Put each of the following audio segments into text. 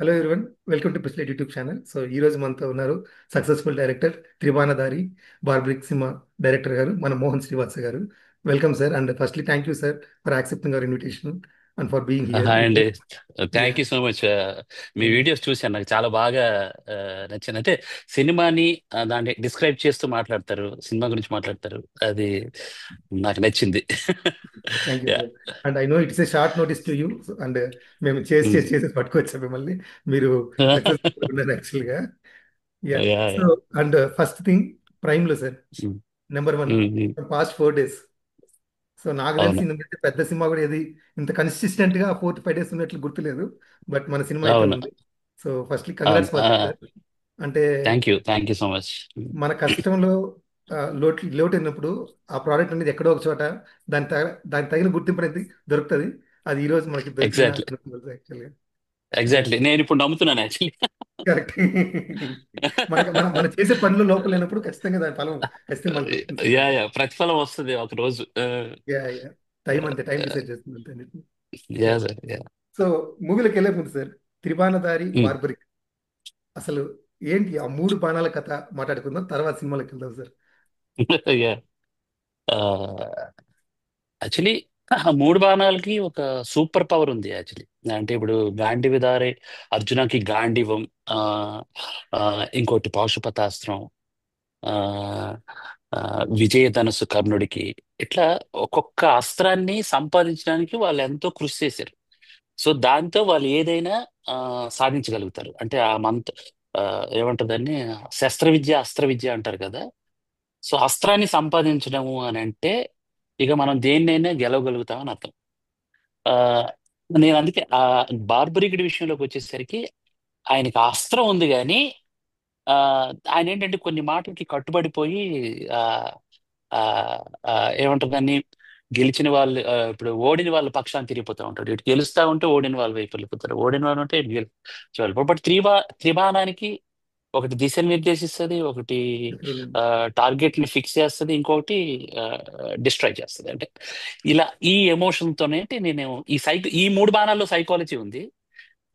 Hello everyone, welcome to ప్రిస్లెట్ YouTube channel. So ఈ రోజు మనతో ఉన్నారు సక్సెస్ఫుల్ డైరెక్టర్, త్రిబాణధారి, బార్బ్రిక్ సినిమా డైరెక్టర్ గారు మన మోహన్ శ్రీవాత్స గారు. Welcome sir, and firstly thank you sir for accepting our invitation and for being here. Hi అండి. Yeah thank you so much. మీ వీడియోస్ చూశాను, నాకు చాలా బాగా నచ్చింది. అంటే సినిమాని దాన్ని డిస్క్రైబ్ చేస్తూ మాట్లాడతారు, సినిమా గురించి మాట్లాడతారు. అది నాకు నచ్చింది. Thank you yeah. Sir. And I know it's a short notice to you. And మేము చేసి చేసి చేసి పట్టుకొచ్చాం మిమ్మల్ని. మీరు సక్సెస్ఫుల్ ఉన్నారు యాక్చువల్గా. Yeah. Yeah, so yeah. And first thing, ప్రైమ్లో sir number one past 4 days. So నాకు తెలిసి అవును, ఇంత పెద్ద సినిమా కూడా ఏది ఇంత కన్సిస్టెంట్ గా 4 to 5 days ఉన్నట్లు గుర్తులేదు. బట్ మన సినిమా అయితే అవును, ఉంది. సో ఫస్ట్లీ అవును. Congrats for that sir. అంటే థ్యాంక్ యూ సో మచ్. మన కష్టంలో లోటు లోటు ఉన్నప్పుడు ఆ ప్రోడక్ట్ అనేది ఎక్కడో ఒక చోట దానికి తగిన గుర్తింపు అనేది దొరుకుతుంది. అది ఈ రోజు మనకి దొరికిందని ఎగ్జాక్ట్లీ, యాక్చువల్గా. Yeah, exactly. నేను ఇప్పుడు నమ్ముతున్నాను యాక్చువల్లీ. కరెక్ట్. మనకి మనం చేసే పనులు లోపల లేనప్పుడు ఖచ్చితంగా దాని ఫలం ఖచ్చితంగా మనకు దొరుకుతుంది సార్. Yeah, yeah. ప్రతిఫలం వస్తుంది ఒక రోజు. Yeah, yeah. టైం అంతే, టైం డిసైడ్ చేస్తుంది అంతే. Yeah sir, yeah. సో మూవీలోకి వెళ్ళే ముందు సార్, త్రిబాణధారి, బార్బరిక్, అసలు ఏంటి ఆ మూడు బాణాల కథ మాట్లాడుకుందాం, తర్వాత సినిమాలోకి వెళ్దాం సార్. యా. యాక్చువల్లీ ఆ మూడు బాణాలకి ఒక సూపర్ పవర్ ఉంది యాక్చువల్లీ. అంటే ఇప్పుడు గాంధీవిదారే అర్జునకి గాంధీవం, ఆ ఆ, ఇంకోటి పాశుపతాస్త్రం, ఆ ఆ, విజయధనుస్సు కర్ణుడికి. ఇట్లా ఒక్కొక్క అస్త్రాన్ని సంపాదించడానికి వాళ్ళు ఎంతో కృషి చేశారు. సో దాంతో వాళ్ళు ఏదైనా ఆ, సాధించగలుగుతారు. అంటే ఆ ఆ, ఏమంటారు దాన్ని, శస్త్ర విద్య అస్త్ర విద్య అంటారు కదా. సో అస్త్రాన్ని సంపాదించడము అని అంటే ఇక మనం దేన్నైనా గెలవగలుగుతామని అర్థం. ఆ నేను అందుకే ఆ బార్బరికుడి విషయంలోకి వచ్చేసరికి ఆయనకి ఆ అస్త్రం ఉంది కానీ ఆ ఆయన ఏంటంటే కొన్ని మాటలకి కట్టుబడిపోయి ఆ ఆ ఆ, ఏమంటారు దాన్ని, గెలిచిన వాళ్ళు ఇప్పుడు ఓడిన వాళ్ళ పక్షాన్ని తిరిగిపోతూ ఉంటారు. ఇటు గెలుస్తా ఉంటే ఓడిన వాళ్ళ వైపు వెళ్ళిపోతారు, ఓడిన వాళ్ళు ఉంటే ఇటు గెలిచి బట్ త్రిబాణానికి ఒకటి దిశను నిర్దేశిస్తుంది, ఒకటి టార్గెట్ ని ఫిక్స్ చేస్తుంది, ఇంకొకటి డిస్ట్రాయ్ చేస్తుంది. అంటే ఇలా ఈ ఎమోషన్ తోనే అంటే నేను ఈ మూడు బాణాల్లో సైకాలజీ ఉంది.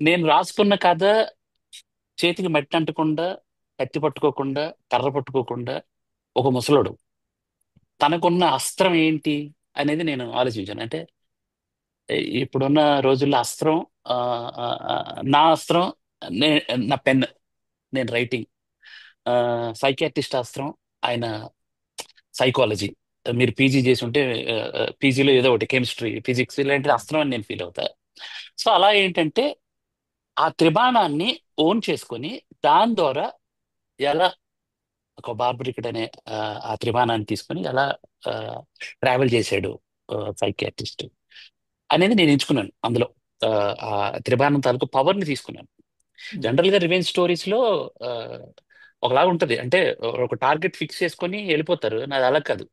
నేను రాసుకున్న కథ చేతికి మట్టి అంటకుండా, కత్తి పట్టుకోకుండా, కర్ర పట్టుకోకుండా, ఒక ముసలోడు తనకున్న అస్త్రం ఏంటి అనేది నేను ఆలోచించాను. అంటే ఇప్పుడున్న రోజుల్లో అస్త్రం, ఆ, ఆ, ఆ, నా అస్త్రం నే నా పెన్, నేను రైటింగ్. సైకియాట్రిస్ట్ అస్త్రం ఆయన సైకాలజీ. మీరు పీజీ చేసి ఉంటే పీజీలో ఏదో ఒకటి కెమిస్ట్రీ, ఫిజిక్స్ ఇలాంటి అస్త్రం అని నేను ఫీల్ అవుతా. సో అలా ఏంటంటే ఆ త్రిబాణాన్ని ఓన్ చేసుకొని దాని ద్వారా ఎలా ఒక బార్బరికుడ్ అనే ఆ, ఆ త్రిబాణాన్ని తీసుకొని ఎలా ట్రావెల్ చేశాడు సైకియాట్రిస్ట్ అనేది నేను ఎంచుకున్నాను అందులో. ఆ, ఆ త్రిబాణం తాలూకు పవర్ ని తీసుకున్నాను. జనరల్ గా రివెంజ్ స్టోరీస్ లో ఆ, ఒకలాగా ఉంటది. అంటే ఒక టార్గెట్ ఫిక్స్ చేసుకొని వెళ్ళిపోతారు, నాది అలా కాదు.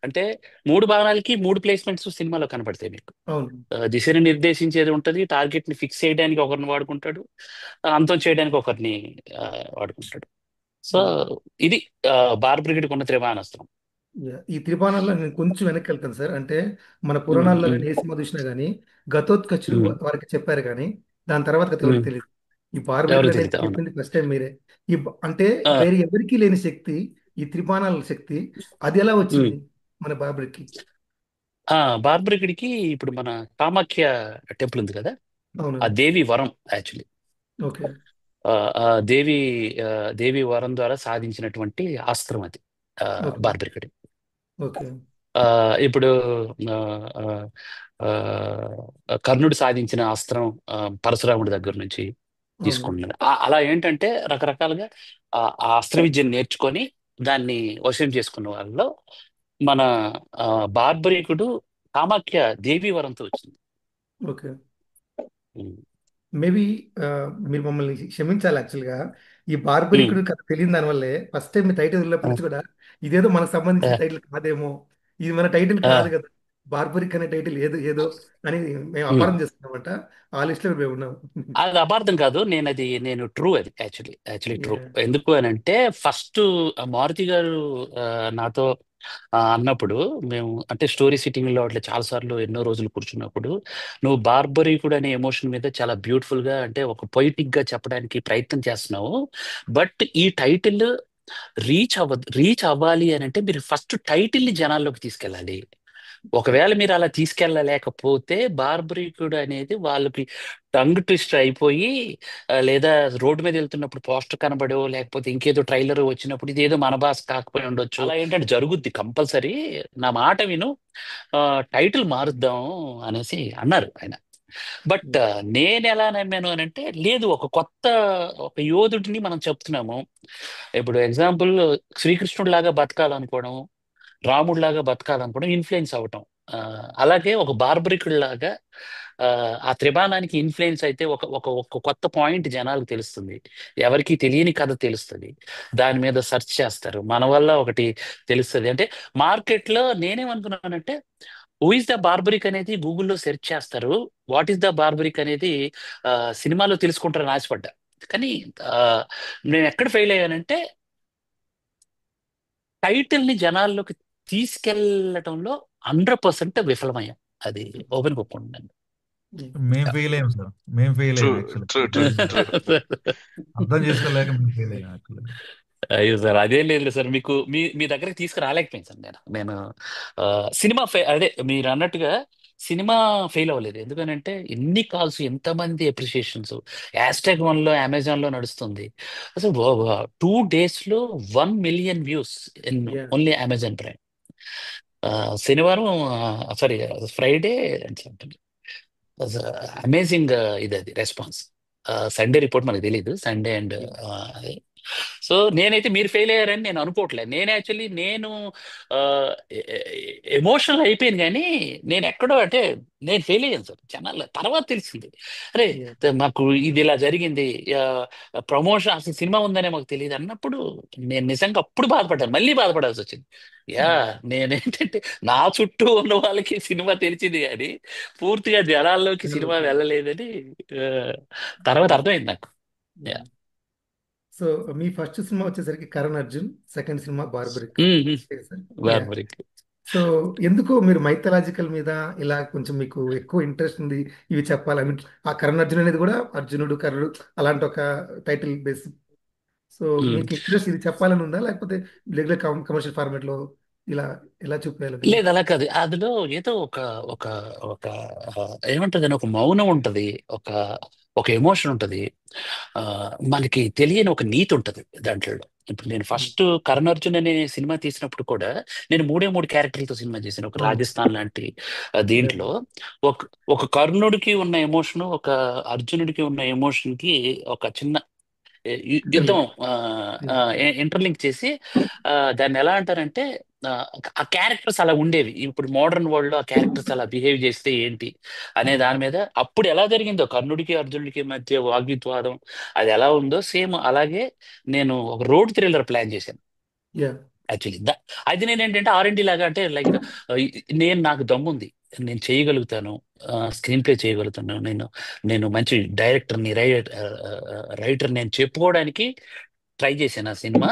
అంటే మూడు భాగాలకి మూడు ప్లేస్మెంట్స్ సినిమాలో కనపడతాయి మీకు. అవును. దిశని నిర్దేశించేది ఉంటది, టార్గెట్ ని ఫిక్స్ చేయడానికి ఒకరిని వాడుకుంటాడు, అంతం చేయడానికి ఒకరిని ఆ, వాడుకుంటాడు. సో ఇది బార్బ్రిగేడ్కి ఉన్న త్రిబాణాస్త్రం. ఈ త్రిబాణాల్లో నేను కొంచెం వెనక్కి వెళ్తాను సార్. అంటే మన ఉమ్, పురాణాల్లో ఉమ్, కానీ ఏ సినిమా చూసినా కానీ ఘటోత్కచుడు ఉమ్, వారికి చెప్పారు కానీ దాని తర్వాత కథ ఉమ్. ఎవరికి తెలియదు. ఈ బార్బరికుడు ఎవరికి అనేది తెలియదు, అవును. చెప్పింది ఫస్ట్ టైం మీరే. అంటే ఆ, వేరే ఎవరికీ లేని శక్తి, ఈ త్రిబాణాల శక్తి, అది ఎలా ఉమ్. వచ్చింది మన బార్బరికి? ఆ బార్బ్రిగేడ్కి ఇప్పుడు మన కామాఖ్య టెంపుల్ ఉంది కదా, అవును. ఆ దేవి వరం యాక్చువల్లీ. ఓకే. ఆ ఆ దేవి ఆ, దేవి వరం ద్వారా సాధించినటువంటి అస్త్రం అది, ఓకే. బార్బరికడి. ఓకే. ఇప్పుడు ఆ, ఆ, ఆ, కర్ణుడు సాధించిన అస్త్రం ఆ, పరశురాముడి దగ్గర నుంచి అవును. తీసుకుంటున్నాడు. అలా ఏంటంటే రకరకాలుగా ఆ అస్త్ర విద్యను నేర్చుకొని దాన్ని వశం చేసుకున్న వాళ్ళలో మన ఆ, బార్బరీకుడు కామాఖ్య దేవి వరంతో వచ్చింది. ఓకే. ఉమ్. మేబీ మీరు మమ్మల్ని క్షమించాలి యాక్చువల్గా. ఈ ఉమ్. బార్బరికుడు కథ తెలియని దానివల్లే ఫస్ట్ టైం మీ టైటిల్ వెళ్ళినప్పటి ఆ, నుంచి కూడా ఇదేదో మనకు సంబంధించిన ఆ, టైటిల్ కాదేమో, ఇది మన టైటిల్ ఆ, కాదు కదా, బార్బరిక్ అనే టైటిల్ ఏదో ఏదో అని మేము ఉమ్. అపారం చేస్తున్నామంట. ఆ లిస్ట్లో మేము ఉన్నాం. అది అపార్థం కాదు, నేను ట్రూ, అది యాక్చువల్లీ ట్రూ. Yeah. ఎందుకు అని అంటే ఫస్ట్ మారుతి గారు నాతో అన్నప్పుడు మేము అంటే స్టోరీ సిట్టింగ్లో అట్లా చాలాసార్లు ఎన్నో రోజులు కూర్చున్నప్పుడు నువ్వు బార్బరీకుడు అనే ఎమోషన్ మీద చాలా బ్యూటిఫుల్ గా అంటే ఒక పొయిటిక్ గా చెప్పడానికి ప్రయత్నం చేస్తున్నావు. బట్ ఈ టైటిల్ రీచ్ అవ్వాలి అని అంటే మీరు ఫస్ట్ టైటిల్ ని జనాల్లోకి తీసుకెళ్ళాలి. ఒకవేళ మీరు అలా తీసుకెళ్ళలేకపోతే బార్బరీకుడు అనేది వాళ్ళకి టంగ్ ట్విస్టర్ అయిపోయి లేదా రోడ్డు మీద వెళ్తున్నప్పుడు పోస్టర్ కనబడో లేకపోతే ఇంకేదో ట్రైలర్ వచ్చినప్పుడు ఇదేదో మన భాష కాకపోయి ఉండొచ్చు, అలా ఏంటంటే జరుగుద్ది కంపల్సరీ. నా మాట విను, టైటిల్ మారుద్దాం అనేసి అన్నారు ఆయన. బట్ నేను ఎలా నమ్మాను అని అంటే లేదు, ఒక యోధుడిని మనం చెప్తున్నాము. ఇప్పుడు ఎగ్జాంపుల్ శ్రీకృష్ణుడు లాగా బతకాలనుకోవడం, రాముడిలాగా బతకాలనుకోవడం ఇన్ఫ్లుయెన్స్ అవటం. ఆ, అలాగే ఒక బార్బరికుడి లాగా ఆ త్రిబాణానికి ఇన్ఫ్లుయెన్స్ అయితే ఒక ఒక ఒక కొత్త పాయింట్ జనాలకు తెలుస్తుంది. ఎవరికి తెలియని కథ తెలుస్తుంది, దాని మీద సెర్చ్ చేస్తారు, మన వల్ల ఒకటి తెలుస్తుంది. అంటే మార్కెట్లో నేనేమనుకున్నానంటే హూ ఇస్ ద బార్బరిక్ అనేది గూగుల్లో సెర్చ్ చేస్తారు, వాట్ ఈస్ ద బార్బరిక్ అనేది ఆ, సినిమాలో తెలుసుకుంటారని ఆశపడ్డా. కానీ ఆ, నేను ఎక్కడ ఫెయిల్ అయ్యానంటే టైటిల్ ని జనాల్లోకి తీసుకెళ్లటంలో 100% విఫలమయ్యాం. అది ఓపెన్ ఒప్పుకుంటున్నాను. మేము ఫెయిల్ అయ్యాం సార్. మేము ఫెయిల్ ట్రూ అయ్యాం యాక్చువల్లీ. True true true. అర్థం చేసుకోలేక మేము ఫెయిల్ అయ్యాం యాక్చువల్లీ. అయ్యో సార్, అదేం లేదు సార్, మీకు మీ మీ దగ్గరికి తీసుకురాలేకపోయాను సార్ నేను ఆ, సినిమా అదే మీరు అన్నట్టుగా సినిమా ఫెయిల్ అవ్వలేదు. ఎందుకనంటే ఎన్ని కాల్స్, ఎంతమంది అప్రిషియేషన్స్. హ్యాష్ ట్యాగ్ 1 లో అమెజాన్ లో నడుస్తుంది. అసలు 2 days లో 1 million views in Yeah. Only Amazon prime. శనివారం, సారీ, ఫ్రైడే అమేజింగ్ ఇది అది రెస్పాన్స్. సండే రిపోర్ట్ మనకు తెలియదు, సండే అండ్ సో నేనైతే మీరు ఫెయిల్ అయ్యారని నేను అనుకోవట్లేదు. నేను యాక్చువల్లీ ఎమోషనల్ అయిపోయాను, కానీ నేను ఎక్కడో అంటే నేను ఫెయిల్ అయ్యాను సార్. జనాల తర్వాత తెలిసింది, అరే Yeah. మాకు ఇది ఇలా జరిగింది, ప్రమోషన్ అసలు సినిమా ఉందనే మాకు తెలియదు అన్నప్పుడు నేను నిజంగా అప్పుడు బాధపడ్డాను, మళ్ళీ బాధపడాల్సి వచ్చింది. యా, నేనేంటంటే నా చుట్టూ ఉన్న వాళ్ళకి సినిమా తెలిసింది కానీ పూర్తిగా జనాల్లోకి సినిమా వెళ్ళలేదని ఆ, తర్వాత అర్థమైంది నాకు. యా. సో మీ ఫస్ట్ సినిమా వచ్చేసరికి Karan Arjun, second cinema Barbarik. Sir. Yeah. Barbarik. So ఎందుకో మీరు మైథలాజికల్ మీద ఇలా కొంచెం మీకు ఎక్కువ ఇంట్రెస్ట్ ఉంది, ఇవి చెప్పాలని. ఆ కరణ్ అర్జున్ అనేది కూడా అర్జునుడు కర్ణుడు అలాంటి ఒక టైటిల్ బేస్. సో మీకు ఇంట్రెస్ట్ ఇది చెప్పాలని ఉందా, లేకపోతే రెగ్యులర్ కమర్షియల్ ఫార్మాట్ లో ఇలా ఎలా చూపించాలని? లేదు, అలా కాదు. అందులో ఏదో ఒక ఒక ఒక ఏమంటది, ఒక మౌనం ఉంటది, ఒక ఒక ఎమోషన్ ఉంటది, ఆ, మనకి తెలియని ఒక నీతి ఉంటది దాంట్లో. ఇప్పుడు నేను ఫస్ట్ కరణ్ అర్జున్ అనే సినిమా తీసినప్పుడు కూడా నేను మూడు క్యారెక్టర్లతో సినిమా చేశాను. ఒక రాజస్థాన్ లాంటి దీంట్లో ఒక ఒక కర్ణుడికి ఉన్న ఎమోషన్, ఒక అర్జునుడికి ఉన్న ఎమోషన్ కి ఒక చిన్న యుద్ధం ఇంటర్లింక్ చేసి దాన్ని ఎలా అంటారంటే ఆ ఆ క్యారెక్టర్స్ అలా ఉండేవి. ఇప్పుడు మోడర్న్ వరల్డ్ లో ఆ క్యారెక్టర్స్ అలా బిహేవ్ చేస్తే ఏంటి అనే దాని మీద అప్పుడు ఎలా జరిగిందో కర్ణుడికి అర్జునుడికి మధ్య వాగ్వివాదం అది ఎలా ఉందో సేమ్ అలాగే నేను ఒక రోడ్ థ్రిల్లర్ ప్లాన్ చేశాను యా. యాక్చువల్లీ. అది నేను ఏంటంటే R&D లాగా, అంటే లైక్ నేను నాకు దమ్ముంది, నేను చేయగలుగుతాను, స్క్రీన్ ప్లే చేయగలుగుతాను, నేను మంచి డైరెక్టర్ని, రైటర్ నేను చెప్పుకోవడానికి ట్రై చేశాను ఆ సినిమా.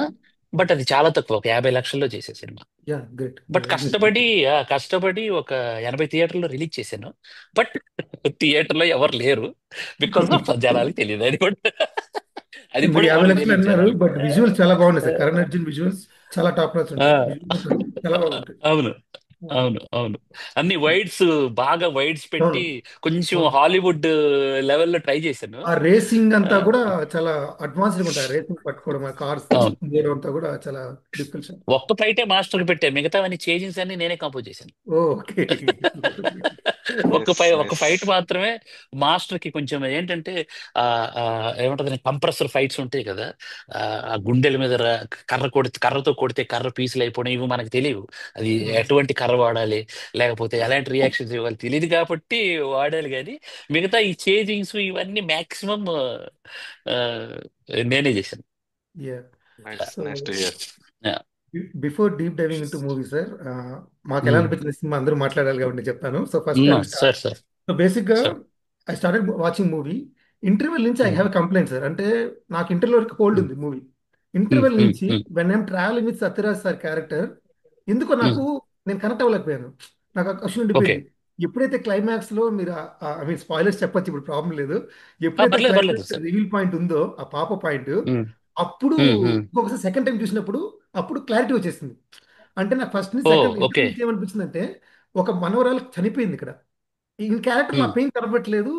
బట్ అది చాలా తక్కువ, ఒక 50 లక్షల్లో చేసే సినిమా. Yeah, great. బట్ కష్టపడి ఒక 80 థియేటర్లో రిలీజ్ చేశాను. బట్ థియేటర్లో ఎవరు లేరు, బికాస్ ఆఫ్ జనాలకి తెలియదు. అది మీరు కూడా 50 మనకు లక్షలు తెలియదు అన్నారు, జనాలకి. బట్ విజువల్స్ చాలా బాగున్నాయి సార్. కరణ్ అర్జున్ విజువల్స్ చాలా టాప్ నాచ్ ఆ, ఉంటాయి. Visuals చాలా బాగుంటాయి. అవును, అవును. అన్ని వైడ్స్, బాగా వైడ్స్ అవును, పెట్టి కొంచెం అవును. హాలీవుడ్ లెవెల్లో ట్రై చేశాను. ఆ రేసింగ్ ఆ, అంతా కూడా చాలా అడ్వాన్స్డ్ ఉంటాయి. రేసింగ్ పట్టుకోవడం, ఆ కార్స్ అవును. మూవడం అంతా కూడా చాలా డిఫికల్ట్. ఒక్క ఫైటే మాస్టర్ పెట్టా, మిగతావన్నీ చేంజెస్ అన్ని నేనే కంపోజ్ చేశాను. ఓకే. నైస్ ఒక నైస్. ఫైట్ మాత్రమే మాస్టర్ కి కొంచెం ఏంటంటే ఆ ఆ, ఏమంటది, కంప్రెసర్ ఫైట్స్ ఉంటాయి కదా, ఆ ఆ గుండెల మీద కర్రతో కొడితే కర్ర పీసులు అయిపోవడం ఇవి మనకు తెలియవు. అది ఎటువంటి కర్ర వాడాలి, లేకపోతే ఎలాంటి రియాక్షన్స్ ఇవ్వాలి తెలియదు కాబట్టి వాడాలి. కానీ మిగతా ఈ చేంజింగ్స్ ఇవన్నీ మాక్సిమం నేనే చేశాను. Yeah. Nice so nice to hear. Before deep diving into movie sir, మాకు ఎలా అనిపించిన సినిమా అందరూ మాట్లాడాలి కాబట్టి నేను చెప్తాను. So first I will start. Sir so బేసిక్గా sir I started watching movie. Interval నుంచి ఐ హ్యావ్ కంప్లైంట్ సార్. అంటే నాకు ఇంటర్వెల్ వరకు హోల్డ్ ఉంది మూవీ. ఇంటర్వెల్ నుంచి when I'm travelling with Sathyaraj sir character, ఎందుకో నాకు నేను కనెక్ట్ అవ్వలేకపోయాను. నాకు ఆ క్వశ్చన్ ఓకే. ఉండిపోయింది. ఎప్పుడైతే క్లైమాక్స్ లో మీరు ఐ మీన్ స్పాయిలర్స్ చెప్పొచ్చు, ఇప్పుడు ప్రాబ్లం లేదు. ఎప్పుడైతే పర్లేదు పర్లేదు క్లైమాక్స్ సార్. రివీల్ పాయింట్ ఉందో, ఆ పాప పాయింట్, ఉమ్, అప్పుడు ఉమ్, ఉమ్. ఇంకొకసారి సెకండ్ టైం చూసినప్పుడు అప్పుడు క్లారిటీ వచ్చేసింది. అంటే నాకు ఫస్ట్ నుంచి ఓ సెకండ్ ఇంటర్ ఓకే. నుంచి ఏమనిపించింది అంటే, ఒక మనవరాలు చనిపోయింది ఇక్కడ. ఈ క్యారెక్టర్ ఆ ఉమ్, పెయిన్ కనపట్లేదు,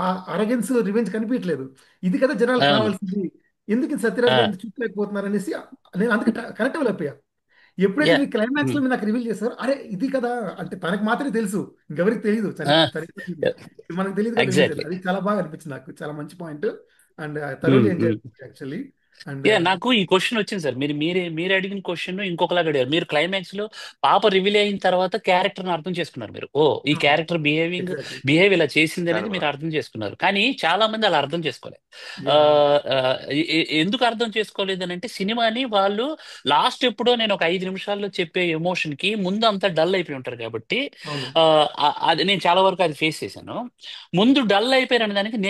ఆ అరగెన్స్ రివెంజ్ కనిపించట్లేదు. ఇది కదా జనాలకు అవును. కావాల్సింది. ఎందుకు ఈ సత్యరాజ్ ఆ, గారిని చూడలేకపోతున్నారు అనేసి నేను అందుకే కనెక్ట్ అవ్వలేకపోయా. ఎప్పుడైతే యా. మీ క్లైమాక్స్ లో ఉమ్, మీరు నాకు రివీల్ చేస్తారో, అరే ఇది కదా, అంటే తనకు మాత్రమే తెలుసు, ఇంకెవరికి తెలియదు ఆ, చనిపోయింది. మనకు తెలియదు కదా రివీల్ చేయాలి. ఎగ్జాక్ట్లీ. అది చాలా బాగా అనిపించింది నాకు, చాలా మంచి point. And thoroughly enjoy actually. And yeah, నాకు ఈ క్వశ్చన్ వచ్చింది సార్. మీరు అడిగిన క్వశ్చన్ ఇంకొకలాగా అడిగారు. మీరు క్లైమాక్స్ లో పాప రివీల్ అయిన తర్వాత క్యారెక్టర్ అర్థం చేసుకున్నారు మీరు. ఓ, ఈ క్యారెక్టర్ ఎగ్జాక్ట్లీ. బిహేవ్ ఇలా చేసింది చాలా అనేది మీరు బాగా. అర్థం చేసుకున్నారు. కానీ చాలా మంది అలా అర్థం చేసుకోలేదు. ఆ, యా. ఆ, ఎందుకు అర్థం చేసుకోలేదు అని అంటే, సినిమాని వాళ్ళు లాస్ట్ ఎప్పుడో నేను ఒక 5 నిమిషాల్లో చెప్పే ఎమోషన్ కి ముందు అంతా డల్ అయిపోయి ఉంటారు కాబట్టి, అవును. అది నేను చాలా వరకు అది ఫేస్ చేశాను. ముందు డల్ అయిపోయారనే దానికి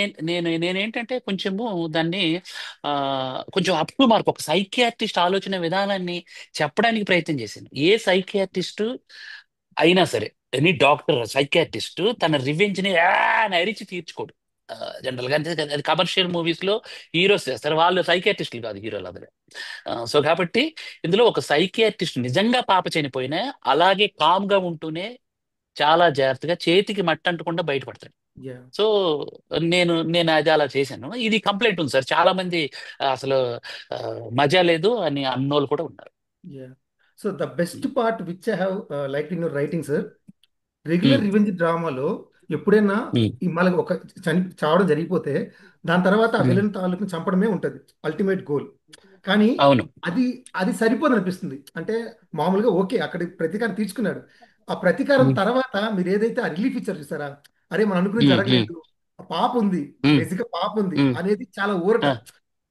నేనేంటంటే కొంచెము దాన్ని ఆ కొంచెం అప్ టు మార్క్, ఒక సైకియాట్రిస్ట్ ఆలోచన విధానాన్ని చెప్పడానికి ప్రయత్నం చేశాను. ఏ సైకియాట్రిస్ట్ అయినా సరే, ఎనీ డాక్టర్ సైకియాట్రిస్ట్ తన రివెంజ్ ని అని అరిచి తీర్చుకోడు. జనరల్ గా అంటే అది కమర్షియల్ మూవీస్ లో హీరోస్ చేస్తారు, వాళ్ళు సైకియాట్రిస్టులు కాదు హీరోలు అందరూ. సో కాబట్టి ఇందులో ఒక సైకియాట్రిస్ట్ నిజంగా పాప చనిపోయినా అలాగే కామ్ గా ఉంటూనే చాలా జాగ్రత్తగా చేతికి మట్టి అంటకుండా బయటపడతాడు. యా. సో నేను అది అలా చేశాను. ఇది కంప్లైంట్ ఉంది సార్, చాలా మంది అసలు ఆ, మజా లేదు అని అన్నోళ్ళు కూడా ఉన్నారు. Yeah. So the best part which I have like in your writing sir, regular um, revenge డ్రామాలో ఎప్పుడైనా ఉమ్, ఈ మళ్ళీ ఒక చావడం జరిగిపోతే దాని తర్వాత ఆ ఉమ్. విలన్ తాలూకుని చంపడమే ఉంటుంది అల్టిమేట్ గోల్. కానీ అవును. అది అది సరిపోదు అనిపిస్తుంది. అంటే మామూలుగా ఓకే, అక్కడ ప్రతీకారం తీర్చుకున్నాడు, ఆ ప్రతీకారం ఉమ్, తర్వాత మీరు ఏదైతే ఆ రిలీఫ్ ఇచ్చారు చూసారా, అరే మనం అనుకుని ఉమ్, ఉమ్, జరగలేదు, ఆ పాప ఉంది, ఉమ్, బేసిక్ గా పాప ఉంది ఉమ్. అనేది చాలా ఊరట. ఆ,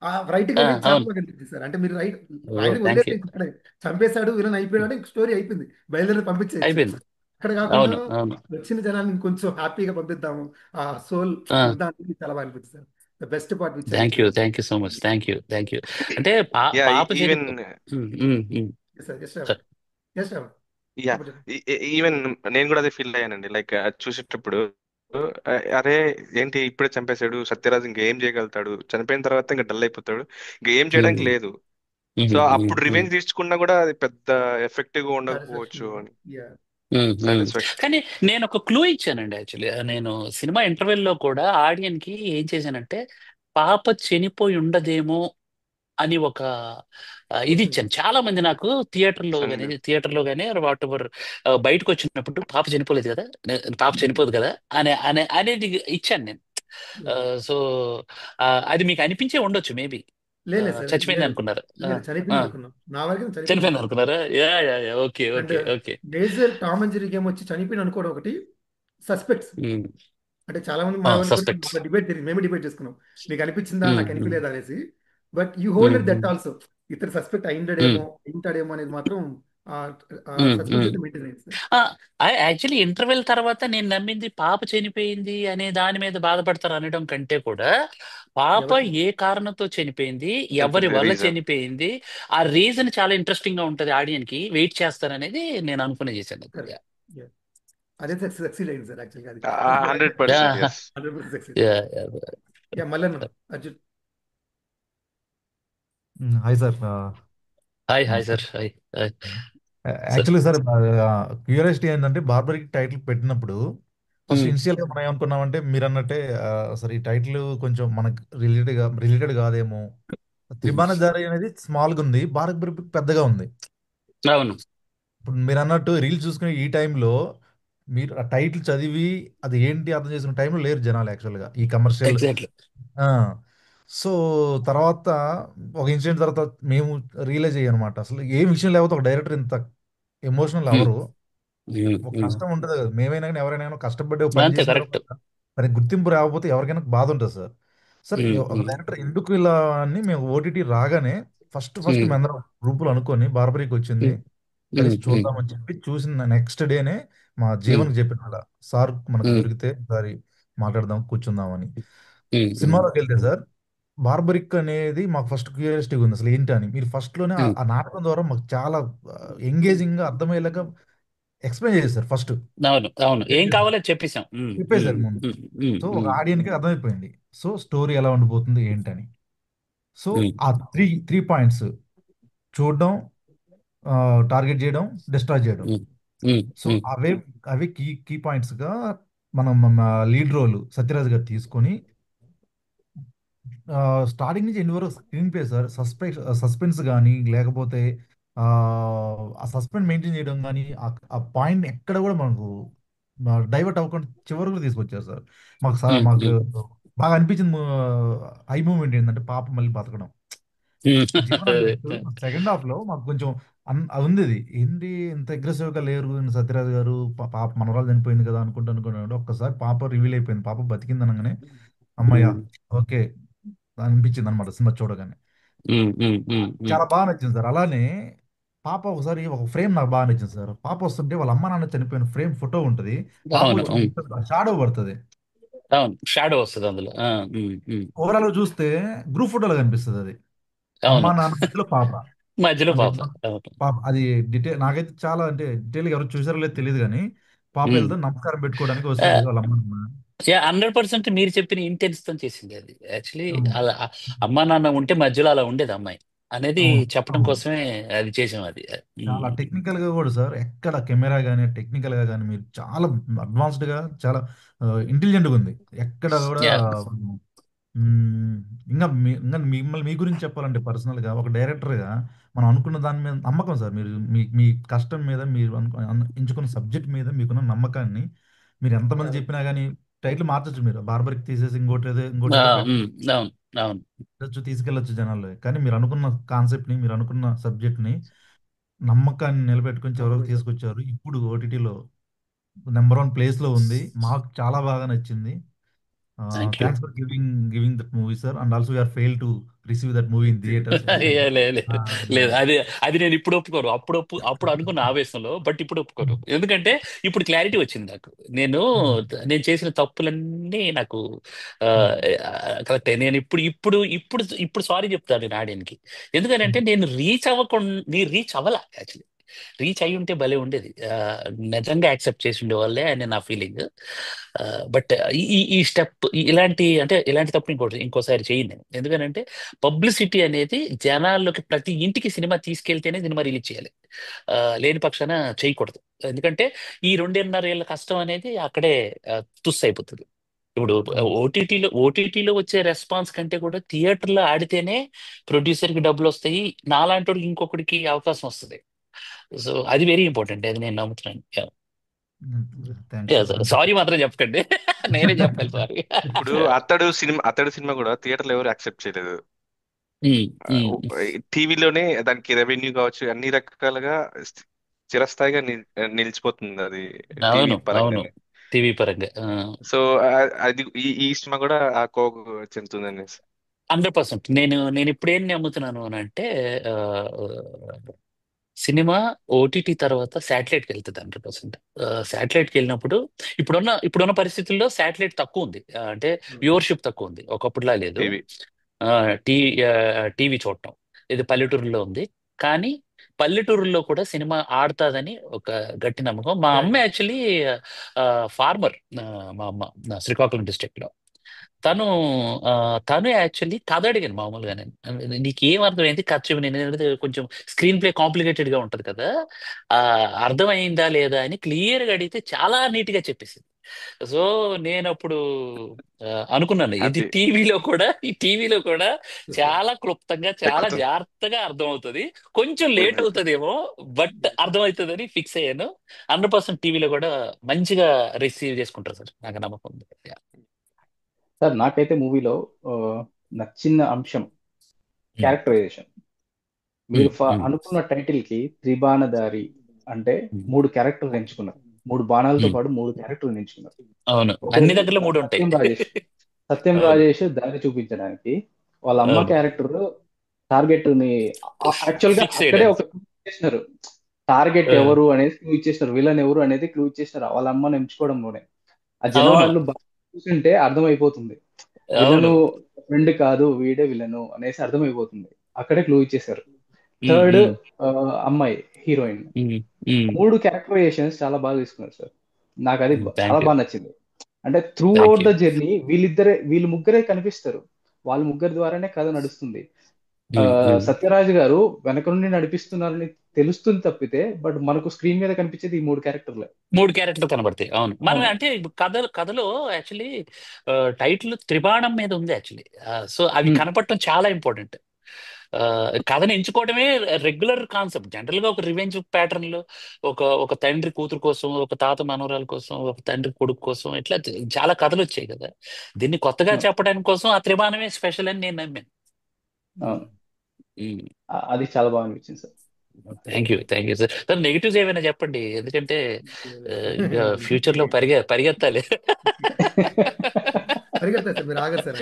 ఆ రైటింగ్ అనేది చాలా అవును. బాగా అనిపించింది సార్. అంటే మీరు ఓ, రాయని థ్యాంక్ యూ. వదిలేస్తే ఇక్కడ చంపేశాడు విలన్ అయిపోయాడు, ఇంక స్టోరీ అయిపోయింది, బయలుదేరి పంపించేయచ్చు. అయిపోయింది. అక్కడ కాకుండా అవును అవును. వచ్చిన జనాన్ని ఇంకొంచెం హ్యాపీగా పంపిద్దాము, ఆ సోల్ చూద్దాం, చాలా బాగా అనిపించింది sir. The best part which I feel. Thank you so much. Thank you. అంటే యా, పాప ఈవెన్ చనిపో um, um, um. Sir yes sir. Sir. Yes sir. Yeah, చెప్పండి. ఈవెన్ నేను కూడా అదే ఫీల్ అయ్యానండి. లైక్ అది చూసేటప్పుడు అరే ఏంటి ఇప్పుడే చంపేశాడు, సత్యరాజ్ ఇంకేం చేయగలుగుతాడు, చనిపోయిన తర్వాత ఇంకా డల్ అయిపోతాడు, ఇంకా ఏం చేయడానికి ఉమ్, లేదు. ఉమ్, సో ఉమ్, అప్పుడు ఉమ్. రివెంజ్ తీసుకున్నా కూడా అది పెద్ద ఎఫెక్టివ్ గా ఉండకపోవచ్చు సాటిస్ఫాక్షన్. అని. యా. సాటిస్ఫాక్షన్. కానీ నేను ఒక క్లూ ఇచ్చానండి యాక్చువల్లీ. నేను సినిమా ఇంటర్వెల్ లో కూడా ఆడియన్ కి ఏం చేశానంటే, పాప చనిపోయి ఉండదేమో అని ఒక ఇది క్వశ్చన్. ఇచ్చాను. చాలా మంది నాకు థియేటర్ లో గానీ వాట్ ఎవర్ బయటకు వచ్చినప్పుడు, పాప చనిపోలేదు కదా, పాప చనిపోదు కదా అనేది ఇచ్చాను నేను. సో అది మీకు అనిపించే ఉండొచ్చు మేబీ. లేదు సార్, చచ్చిపోయింది లేదు అనుకున్నారు. లేదు, చనిపోయింది అనుకున్నాం. నా వరకు చనిపోయింది చనిపోయింది అనుకున్నాం. అనుకున్నారా? Yeah yeah yeah, okay and okay okay. Danger Tom and Jerry game వచ్చి చనిపోయింది అనుకోవడం ఒకటి, సస్పెక్ట్స్. అంటే చాలా మంది మా వాళ్ళు కూడా సస్పెక్ట్స్. ఒక డిబేట్ జరిగింది, మేమే డిబేట్ చేసుకున్నాం, మీకు అనిపించిందా నాకు అనిపించలేదా అనేసి. But you hold that also, ఇతర సస్పెక్ట్ అయిండడేమో అయింటాడేమో అనేది మాత్రం సస్పెన్స్ అయితే మెయింటైన్ అయింది సార్. యాక్చువల్లీ ఇంటర్వెల్ తర్వాత నేను నమ్మింది పాప చనిపోయింది అనే దాని మీద బాధపడతారు అనడం కంటే కూడా, పాప ఎవరు. ఏ కారణంతో చనిపోయింది, ఎవరి వల్ల రీజన్. చనిపోయింది, ఆ రీజన్ చాలా ఇంట్రెస్టింగ్ గా ఉంటది, ఆడియన్ కి వెయిట్ చేస్తారనేది నేను అనుకునే చేశాను. కరెక్ట్. అదే సక్సీడ్ అయింది సార్ యాక్చువల్గా, అది 100%. ఎస్. 100% సక్సీడ్ అయింది. Yeah Mallanna Arjun. Hi sir. Hi hi నమస్తే. Sir. Hi hi sir. Actually sir, curiosity ఏంటంటే బార్బరిక్ టైటిల్ పెట్టినప్పుడు ఫస్ట్ ఇనిషియల్ గా మనం ఏమనుకున్నామంటే, మీరు అన్నట్టే సరే ఈ టైటిల్ కొంచెం మనకు రిలేటెడ్ కాదేమో. త్రిబాణధారి అనేది స్మాల్ గా ఉంది, బార్బరిక్ పెద్దగా ఉంది. అవును. ఇప్పుడు మీరు అన్నట్టు రీల్ చూసుకునే ఈ టైంలో మీరు ఆ టైటిల్ చదివి అది ఏంటి అర్థం చేసుకునే టైంలో లేరు జనాలు యాక్చువల్గా ఈ కమర్షియల్. ఎగ్జాక్ట్లీ. సో తర్వాత ఒక ఇన్సిడెంట్ తర్వాత మేము రియలైజ్ అయ్యాం అనమాట, అసలు ఏం విషయం లేకపోతే ఒక డైరెక్టర్ ఇంత ఎమోషనల్ అవరు. ఒక కష్టం ఉంటుంది కదా, మేమైనా కానీ ఎవరైనా కానీ కష్టపడి ఒక పని అంతే, చేసిన కరెక్ట్. తర్వాత దానికి గుర్తింపు రాకపోతే ఎవరికైనా బాధ ఉంటుంది సార్. సార్ ఒక డైరెక్టర్ ఎందుకు ఇలా అని మేము ఓటీటీ రాగానే ఫస్ట్ మేము గ్రూపులు అనుకొని బార్బరీకి వచ్చింది కలిసి చూద్దామని చెప్పి చూసిన నెక్స్ట్ డేనే మా జీవన్కి చెప్పిన సార్ మనకు దొరికితే ఒకసారి మాట్లాడదాం కూర్చుందామని. సినిమాలోకి వెళ్తే సార్ బార్బరిక్ అనేది మాకు ఫస్ట్ క్యూరియాసిటీ ఉంది అసలు ఏంటి అని. మీరు ఫస్ట్లోనే ఆ ఉమ్, ఆ నాటకం ద్వారా మాకు చాలా ఎంగేజింగ్గా అర్థమయ్యేలాగా ఎక్స్ప్లెయిన్ చేశారు ఫస్ట్. అవును అవును, ఏం కావాలో చెప్పేశాం. చెప్పేశారు ముందు. సో ఒక ఆడియన్కి అర్థమైపోయింది. సో స్టోరీ ఎలా ఉండిపోతుంది ఏంటని. సో ఆ త్రీ త్రీ పాయింట్స్ చూడడం, టార్గెట్ చేయడం, డిస్ట్రాయ్ చేయడం. సో అవే అవి కీ కీ పాయింట్స్గా మనం లీడ్ రోల్ సత్యరాజ్ గారు తీసుకొని స్టార్టింగ్ నుంచి ఎండ్ వరకు స్క్రీన్ ప్లే సార్, సస్పెన్స్ కానీ లేకపోతే ఆ సస్పెన్స్ మెయింటైన్ చేయడం కానీ ఆ పాయింట్ ఎక్కడ కూడా మనకు డైవర్ట్ అవ్వకుండా చివరి కూడా తీసుకొచ్చారు సార్. మాకు బాగా అనిపించింది ఐ మూమెంట్ ఏంటంటే పాప మళ్ళీ బతకడం జీవన్ అన్నట్టు. సెకండ్ హాఫ్ లో మాకు కొంచెం ఉంది ఇది. ఏంటి ఇంత అగ్రెసివ్ గా లేరు సత్యరాజ్ గారు, పాప మనవరాలు చనిపోయింది కదా అనుకున్నాడు. ఒక్కసారి పాప రివీల్ అయిపోయింది, పాప బతికింది అనగానే అమ్మయ్య ఓకే అనిపించింది అనమాట సినిమా చూడగానే. చాలా బాగా నచ్చింది సార్. అలానే పాప ఒకసారి ఒక ఫ్రేమ్ నాకు బాగా నచ్చింది సార్. పాప వస్తుంటే వాళ్ళ అమ్మ నాన్న చనిపోయిన ఫ్రేమ్ ఫోటో ఉంటుంది, పాప అవును వచ్చి షాడో పడుతుంది. అవును, షాడో వస్తుంది అందులో. ఓవరాల్ గా చూస్తే గ్రూప్ ఫోటోలో కనిపిస్తుంది అది. అవును, అమ్మా నాన్న మధ్యలో పాప. మధ్యలో అంటే పాప. అవును. పాప అది డీటెయిల్ నాకైతే చాలా అంటే డీటెయిల్ ఎవరు చూసారో లేదు తెలియదు కానీ పాప వెళ్తే నమస్కారం పెట్టుకోవడానికి వస్తుంది వాళ్ళ అమ్మ నాన్న. 100% మీరు చెప్పిన ఇంటెన్స్ తో చేసింది అది యాక్చువల్లీ. అవును. అలా అమ్మా నాన్న ఉంటే మధ్యలో అలా ఉండేది అమ్మాయి అనేది అవును. చెప్పడం అవును. కోసమే అది చేసాం అది. చాలా టెక్నికల్ గా కూడా సార్, ఎక్కడ కెమెరా కానీ టెక్నికల్ గా కానీ మీరు చాలా అడ్వాన్స్డ్ గా చాలా ఇంటెలిజెంట్ గా ఉంది. ఎక్కడ కూడా యా మ్మ్, ఇంకా మిమ్మల్ని మీ గురించి చెప్పాలంటే పర్సనల్ గా ఒక డైరెక్టర్ గా మనం అనుకున్న దాని మీద నమ్మకం సార్. మీరు మీ మీ కష్టం మీద మీరు ఎంచుకున్న సబ్జెక్ట్ మీద మీకున్న నమ్మకాన్ని మీరు ఎంతమంది చెప్పినా కానీ టైటిల్ మార్చచ్చు. మీరు బార్బరికి తీసేసి ఇంకోటి ఏదో అవును అవును. పెట్టచ్చు, తీసుకెళ్ళచ్చు జనాల్లో. కానీ మీరు అనుకున్న కాన్సెప్ట్ ని, మీరు అనుకున్న సబ్జెక్ట్ ని, నమ్మకాన్ని నిలబెట్టుకొని చివరికి తీసుకొచ్చారు. ఇప్పుడు ఓటీటీలో నెంబర్ 1 ప్లేస్ లో ఉంది. మాకు చాలా బాగా నచ్చింది. Thank you. Thanks for giving that movie sir, and also you are fail to receive that movie in theatres. లేదు లేదు, అది అది నేను ఇప్పుడు ఒప్పుకోను. అప్పుడు అనుకున్న ఆవేశంలో, బట్ ఇప్పుడు ఒప్పుకోను. ఎందుకంటే ఇప్పుడు క్లారిటీ వచ్చింది నాకు. నేను చేసిన తప్పులన్నీ నాకు కరెక్ట్. నేను ఇప్పుడు సారీ చెప్తాను నేను ఆడియన్కి. ఎందుకంటే నేను రీచ్ అవ్వాల యాక్చువల్లీ. రీచ్ అయి ఉంటే భలే ఉండేది. నిజంగా యాక్సెప్ట్ చేసి ఉండేవాళ్ళే అని నా ఫీలింగ్. బట్ ఈ స్టెప్ ఇలాంటి తప్పు ఇంకోసారి చేయను నేను. ఎందుకంటే పబ్లిసిటీ అనేది జనాల్లోకి ప్రతి ఇంటికి సినిమా తీసుకెళ్తేనే సినిమా రిలీజ్ చేయాలి. లేని పక్షాన చేయకూడదు. ఎందుకంటే ఈ 2.5 ఏళ్ల కష్టం అనేది అక్కడే తుస్సు అయిపోతుంది. ఇప్పుడు ఓటీటీలో వచ్చే రెస్పాన్స్ కంటే కూడా థియేటర్లో ఆడితేనే ప్రొడ్యూసర్కి డబ్బులు వస్తాయి, నాలాంటి వాడికి ఇంకొకటికి అవకాశం వస్తుంది. సో అది వెరీ ఇంపార్టెంట్, అది నేను నమ్ముతున్నాను. Thanks sir. సారీ మాత్రం చెప్పకండి. నేనే చెప్పాలి సారీ. ఇప్పుడు అతడు సినిమా కూడా థియేటర్లో ఎవరు యాక్సెప్ట్ చేయలేదు. టీవీలోనే దానికి రెవెన్యూ కావచ్చు అన్ని రకాలుగా చిరస్థాయిగా నిలిచిపోతుంది అది టీవీ అవును అవును, పరంగానే. టీవీ పరంగా సో అది ఈ సినిమా కూడా ఆ కోకు చెందుతుందని. 100%. నేను ఇప్పుడు ఏం నమ్ముతున్నాను అని అంటే, ఆ, సినిమా ఓటీటీ తర్వాత శాటిలైట్కి వెళ్తుంది 100%. శాటిలైట్కి వెళ్ళినప్పుడు ఇప్పుడున్న పరిస్థితుల్లో శాటిలైట్ తక్కువ ఉంది. అంటే వ్యూవర్షిప్ తక్కువ ఉంది, ఒకప్పుడులా లేదు. టీవీ ఆ, టీ టీవీ చూడటం ఇది పల్లెటూరులో ఉంది. కానీ పల్లెటూరులో కూడా సినిమా ఆడుతుందని ఒక గట్టి నమ్మకం. మా అమ్మ యాక్చువల్లీ ఫార్మర్. మా అమ్మ శ్రీకాకుళం డిస్ట్రిక్ట్ లో. తను ఆ, తను యాక్చువల్లీ కథ అడిగాను మామూలుగా. నేను నీకు ఏం అర్థమైంది కథ చెప్పు. నేను అనేది కొంచెం స్క్రీన్ ప్లే కాంప్లికేటెడ్ గా ఉంటది కదా, ఆ అర్థమైందా లేదా అని క్లియర్ గా అడిగితే చాలా నీట్ గా చెప్పేసింది. సో నేను అప్పుడు అనుకున్నాను, అది ఈ టీవీలో కూడా చాలా క్లుప్తంగా చాలా ఎక్కుతుంది. జాగ్రత్తగా అర్థం అవుతుంది. కొంచెం లేట్ అవుతుందేమో, బట్ అర్థమవుతుందని ఫిక్స్ అయ్యాను. 100% టీవీలో కూడా మంచిగా రిసీవ్ చేసుకుంటారు సార్, నాకు నమ్మకం ఉంది. సార్ నాకైతే మూవీలో నచ్చిన అంశం క్యారెక్టరైజేషన్. మీరు అనుకున్న టైటిల్ కి త్రిబాణధారి అంటే 3 క్యారెక్టర్లు ఎంచుకున్నారు. 3 బాణాలతో పాటు 3 క్యారెక్టర్లు ఎంచుకున్నారు. అవును, ఒకటి అన్ని దగ్గరలో 3 ఉంటాయి. సత్యం అవును రాజేష్ దారి చూపించడానికి, వాళ్ళ అమ్మ అవును, క్యారెక్టర్ టార్గెట్ ని యాక్చువల్ గా ఫిక్స్ అక్కడే చేయడానికి. ఒక క్లూ ఇచ్చేసినారు. టార్గెట్ ఎవరు అనేది క్లూ ఇచ్చేసినారు, విలన్ ఎవరు అనేది క్లూ ఇచ్చేసినారు వాళ్ళ అమ్మని ఎంచుకోవడంలోనే. ఆ అవును జనవాళ్ళు బాగా చూసింటే అర్థమైపోతుంది అవును విలను ఫ్రెండ్ కాదు వీడే విలను అనేసి అర్థమైపోతుంది. అక్కడే క్లూ ఇచ్చేశారు. ఉమ్, థర్డ్ ఉమ్, అమ్మాయి హీరోయిన్, ఉమ్, ఉమ్. 3 క్యారెక్టరైజేషన్స్ చాలా బాగా తీసుకున్నారు సార్. నాకు అది చాలా థ్యాంక్ యూ, బాగా నచ్చింది. అంటే through thank out you. The journey వీళ్ళు ముగ్గురే కనిపిస్తారు. వాళ్ళ ముగ్గురు ద్వారానే కథ నడుస్తుంది. సత్యరాజ్ గారు వెనక నుండి నడిపిస్తున్నారని తెలుస్తుంది తప్పితే, బట్ మనకు స్క్రీన్ మీద కనిపించేది ఈ 3 క్యారెక్టర్లే. 3 క్యారెక్టర్లు కనబడతాయి. అవును, మనం అవును. అంటే ఇప్పుడు కథలో యాక్చువల్లీ టైటిల్ త్రిబాణం మీద ఉంది యాక్చువల్లీ. సో అవి ఉమ్, కనపడటం చాలా ఇంపార్టెంట్. కథను ఎంచుకోవడమే రెగ్యులర్ కాన్సెప్ట్. జనరల్ గా ఒక రివెంజ్ ప్యాటర్న్ లో ఒక ఒక తండ్రి కూతురు కోసం, ఒక తాత మనవరాల కోసం, ఒక తండ్రి కొడుకు కోసం, ఇట్లా చాలా కథలు వచ్చాయి కదా. దీన్ని కొత్తగా అవును. చెప్పడానికి కోసం ఆ త్రిబాణమే స్పెషల్ అని నేను నమ్మాను. అవును. అది చాలా బాగా అనిపించింది sir. Thank you sir. Sir negatives ఏమైనా చెప్పండి, ఎందుకంటే ఇంకా ఫ్యూచర్ లో పరిగెత్తాలి. పరిగెడతారు సార్, మీరు ఆగరు సార్.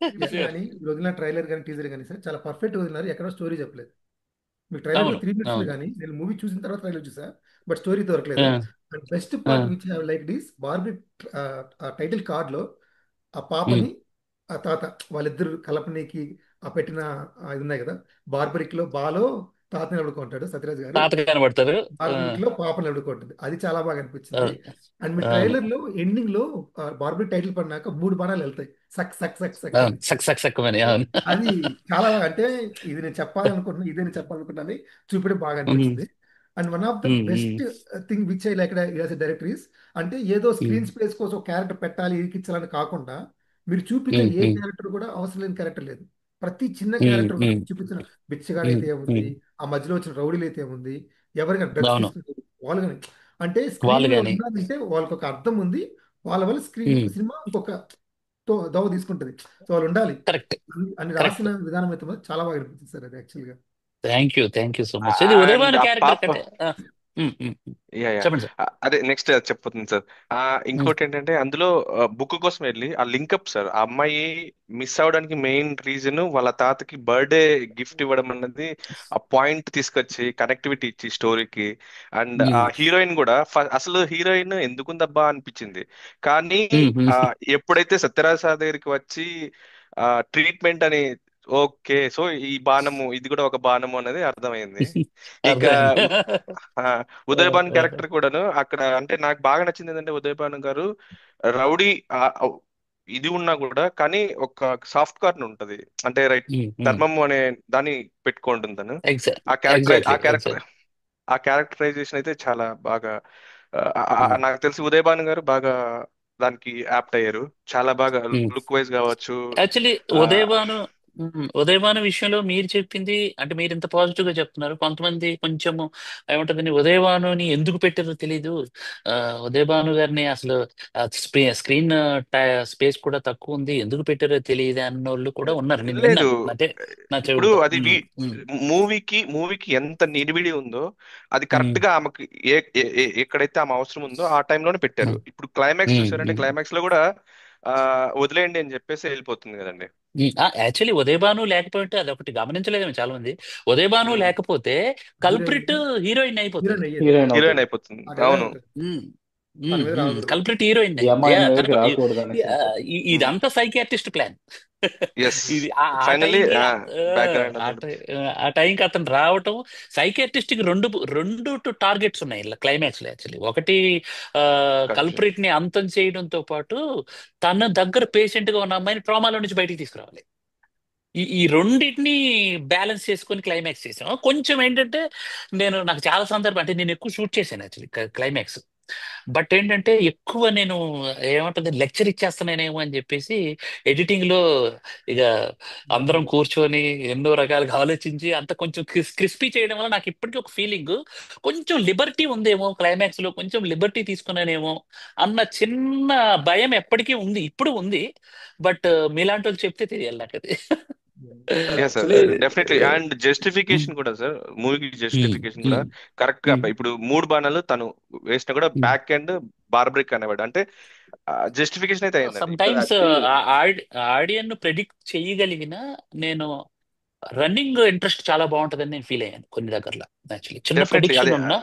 యాక్చువల్గా కానీ ఈ వదిలిన ట్రైలర్ కానీ టీజర్ కానీ సార్ చాలా పర్ఫెక్ట్ వదిలినారు. ఎక్కడో స్టోరీ చెప్పలేదు. మీకు ట్రైలర్ లో అవును, 3 minutes అవును. కానీ నేను మూవీ చూసిన తర్వాత ట్రైలర్ చూసా, బట్ స్టోరీ ఆ, దొరకలేదు. అండ్ బెస్ట్ ఆ, part which I like this Barbie title card లో ఆ ఉమ్. పాపని ఆ తాత వాళ్ళిద్దరు కలపనీకి ఆ పెట్టిన ఇది ఉన్నాయి కదా. బార్బరిక్ లో బాలో తాతని ఎడుకుంటాడు సత్యరాజ్ గారు, తాత కనబడతారు. ఆ, బార్బరిక్ లో పాపని ఎడుకుంటుంది. అది చాలా బాగా అనిపించింది. అవును, అండ్ మీ అవును, ట్రైలర్ లో ఎండింగ్ లో బార్బరిక్ టైటిల్ పడినాక 3 బాణాలు వెళ్తాయి సక్ సక్ సక్ సక్ అవును. అని. సక్కమని. అవును. అది చాలా బాగా, అంటే ఇది నేను చెప్పాలనుకుంటున్నా, ఇదే నేను చెప్పాలనుకుంటున్నాను చూపించడం బాగా ఉమ్, అనిపించింది. And one of the um, um, best thing which I like as a director is, అంటే ఏదో ఉమ్, స్క్రీన్ స్పేస్ కోసం క్యారెక్టర్ పెట్టాలి ఇరికించాలని కాకుండా, మీరు చూపించే ఉమ్, ఏ ఉమ్, క్యారెక్టర్ కూడా అవసరం లేని క్యారెక్టర్ లేదు. ప్రతి చిన్న ఉమ్, క్యారెక్టర్ కూడా ఉమ్, చూపించిన ఉమ్, బిచ్చగాడైతే ఏముంది, ఉమ్. ఆ మధ్యలో వచ్చిన రౌడీలు అయితే ఏముంది, ఎవరికైనా డ్రగ్స్ అవును, తీసుకుంటే వాళ్ళు కానీ, అంటే స్క్రీన్ వాళ్ళు మీద గాని. ఉన్నారంటే వాళ్ళకి ఒక అర్థం ఉంది. వాళ్ళ వల్ల స్క్రీన్ ఉమ్, సినిమా ఇంకొక దోవ తీసుకుంటుంది. సో వాళ్ళు ఉండాలి కరెక్ట్, అని కరెక్ట్. రాసిన విధానం అయితే మాత్రం చాలా బాగా అనిపించింది సార్ అది యాక్చువల్గా. Thank you so much. ఇది అండ్ ఉదయభాను ఆ క్యారెక్టర్ పాప, కంటే ఉమ్, ఉమ్, ఉమ్. యా యా చెప్పండి సార్. అదే నెక్స్ట్ అది చెప్పబోతుంది సార్. ఉమ్, ఇంకోటి ఏంటంటే అందులో బుక్ కోసం వెళ్ళి ఆ లింకప్ సార్, ఆ అమ్మాయి మిస్ అవడానికి మెయిన్ రీజన్ వాళ్ళ తాతకి బర్త్డే గిఫ్ట్ ఇవ్వడం అన్నది, ఆ పాయింట్ తీసుకొచ్చి కనెక్టివిటీ ఇచ్చి స్టోరీకి. అండ్ ఆ ఉమ్, హీరోయిన్ కూడా అసలు హీరోయిన్ ఎందుకుందబ్బా అనిపించింది. కానీ ఉమ్, ఉమ్. ఆ ఎప్పుడైతే సత్యరాజ్ సార్ దగ్గరికి వచ్చి ట్రీట్మెంట్ అని, ఓకే సో ఈ బాణము ఇది కూడా ఒక బాణము అనేది అర్థమైంది. ఇక అర్థమైంది. ఆ, ఉదయ్ భాను క్యారెక్టర్ కూడాను అక్కడ అంటే నాకు బాగా నచ్చింది ఏంటంటే, ఉదయ్ భాను గారు రౌడీ ఇది ఉన్నా కూడా కానీ ఒక సాఫ్ట్ కార్న్ ఉంటది, అంటే రైట్ ధర్మం అనే దాన్ని పెట్టుకుంటుంది తను. ఆ ఎగ్జాక్ట్లీ, క్యారెక్టర్ ఎగ్జాక్ట్లీ. ఆ క్యారెక్టరైజేషన్ అయితే చాలా బాగా నాకు తెలిసి ఉదయ్ భాను గారు బాగా దానికి యాప్ట్ అయ్యారు. చాలా బాగా లుక్ వైజ్ కావచ్చు. యాక్చువల్లీ ఆ, ఉదయభాను విషయంలో మీరు చెప్పింది, అంటే మీరు ఇంత పాజిటివ్ గా చెప్తున్నారు. కొంతమంది కొంచెము ఏమంటుందని ఉదయభానుని ఎందుకు పెట్టారో తెలీదు, ఆ, ఉదయభాను గారిని అసలు స్క్రీన్ స్పేస్ కూడా తక్కువ ఉంది, ఎందుకు పెట్టారో తెలియదు అన్నోళ్ళు కూడా ఉన్నారు. నేను లేదు, విన్నాను అంటే నా ఇప్పుడు చెవులతో. అది మూవీకి ఎంత నిడివిడి ఉందో అది ఉమ్, కరెక్ట్ గా ఆమెకి ఎక్కడైతే ఆమె అవసరం ఉందో ఆ టైంలోనే పెట్టారు. ఉమ్, ఇప్పుడు క్లైమాక్స్ ఉమ్, చూసారంటే ఉమ్. క్లైమాక్స్ లో కూడా ఆ వదిలేయండి అని చెప్పేసి వెళ్ళిపోతుంది కదండి. యాక్చువల్లీ ఉదయభాను లేకపోతే అదొకటి గమనించలేదేమో చాలా మంది. ఉదయభాను ఉమ్, లేకపోతే హీరోయిన్ కల్ప్రిట్ హీరోయిన్ అయిపోతుంది. హీరోయిన్ అయ్యేది హీరోయిన్ హీరోయిన్ అవుతుంది. అయిపోతుంది. ఆ డైలాగ్ అవును. ఉంటుంది, తన మీద రాకూడదు. కల్ప్రిట్ హీరోయిన్ ఈ అయింది. అమ్మాయి మన దగ్గరికి కనప రాకూడదు అనేసి వెళ్ళిపోతుంది. ఇదంతా సైకియాట్రిస్ట్ ప్లాన్. ఎస్, ఇది ఆ ఆ ఫైనల్లీ టైంకి బ్యాక్గ్రౌండ్ ఆ అతడు. టై- ఆ టైంకి అతను రావటం, సైకియాట్రిస్ట్ కి రెండు రెండు టార్గెట్స్ ఉన్నాయి ఇలా క్లైమాక్స్ లో. యాక్చువల్లీ ఒకటి కరెక్ట్. కల్ప్రిట్ ని అంతం చేయడంతో పాటు తన దగ్గర పేషెంట్ గా ఉన్న అమ్మాయిని ట్రామాలో నుంచి బయటికి తీసుకురావాలి. ఈ రెండింటిని బ్యాలెన్స్ చేసుకొని క్లైమాక్స్ చేసాం. కొంచెం ఏంటంటే నాకు చాలా సందర్భం, అంటే నేను ఎక్కువ షూట్ చేశాను యాక్చువల్లీ క్లైమాక్స్. బట్ ఏంటంటే ఎక్కువ నేను ఏమంటుంది లెక్చర్ ఇచ్చేస్తున్నానేమో అని చెప్పేసి ఎడిటింగ్ లో ఇక అందరం కూర్చొని ఎన్నో రకాలుగా ఆలోచించి అంత కొంచెం క్రిస్పీ చేయడం వల్ల నాకు ఇప్పటికీ ఒక ఫీలింగ్, కొంచెం లిబర్టీ ఉందేమో క్లైమాక్స్ లో, కొంచెం లిబర్టీ తీసుకున్నానేమో అన్న చిన్న భయం ఎప్పటికీ ఉంది, ఇప్పుడు ఉంది. బట్ మీలాంటి వాళ్ళు చెప్తే తెలియాలి నాకు అది. Yeah sir, actually definitely. And justification కూడా సార్, మూవీకి జస్టిఫికేషన్ కూడా కరెక్ట్ గా ఇప్పుడు 3 బాణాలు తను వేసినా కూడా బ్యాక్ అండ్ బార్బ్రిక్ అనేవాడు అంటే జస్టిఫికేషన్ అయితే సమ్ అయిందండి. టైమ్స్ ఆడియన్ ప్రెడిక్ట్ చేయగలిగిన నేను రన్నింగ్ ఇంట్రెస్ట్ చాలా బాగుంటుందని నేను ఫీల్ అయ్యాను కొన్ని దగ్గరలో. యాక్చువల్లీ చిన్న డెఫినెట్లీ ప్రెడిక్షన్ అదే, ఉన్నా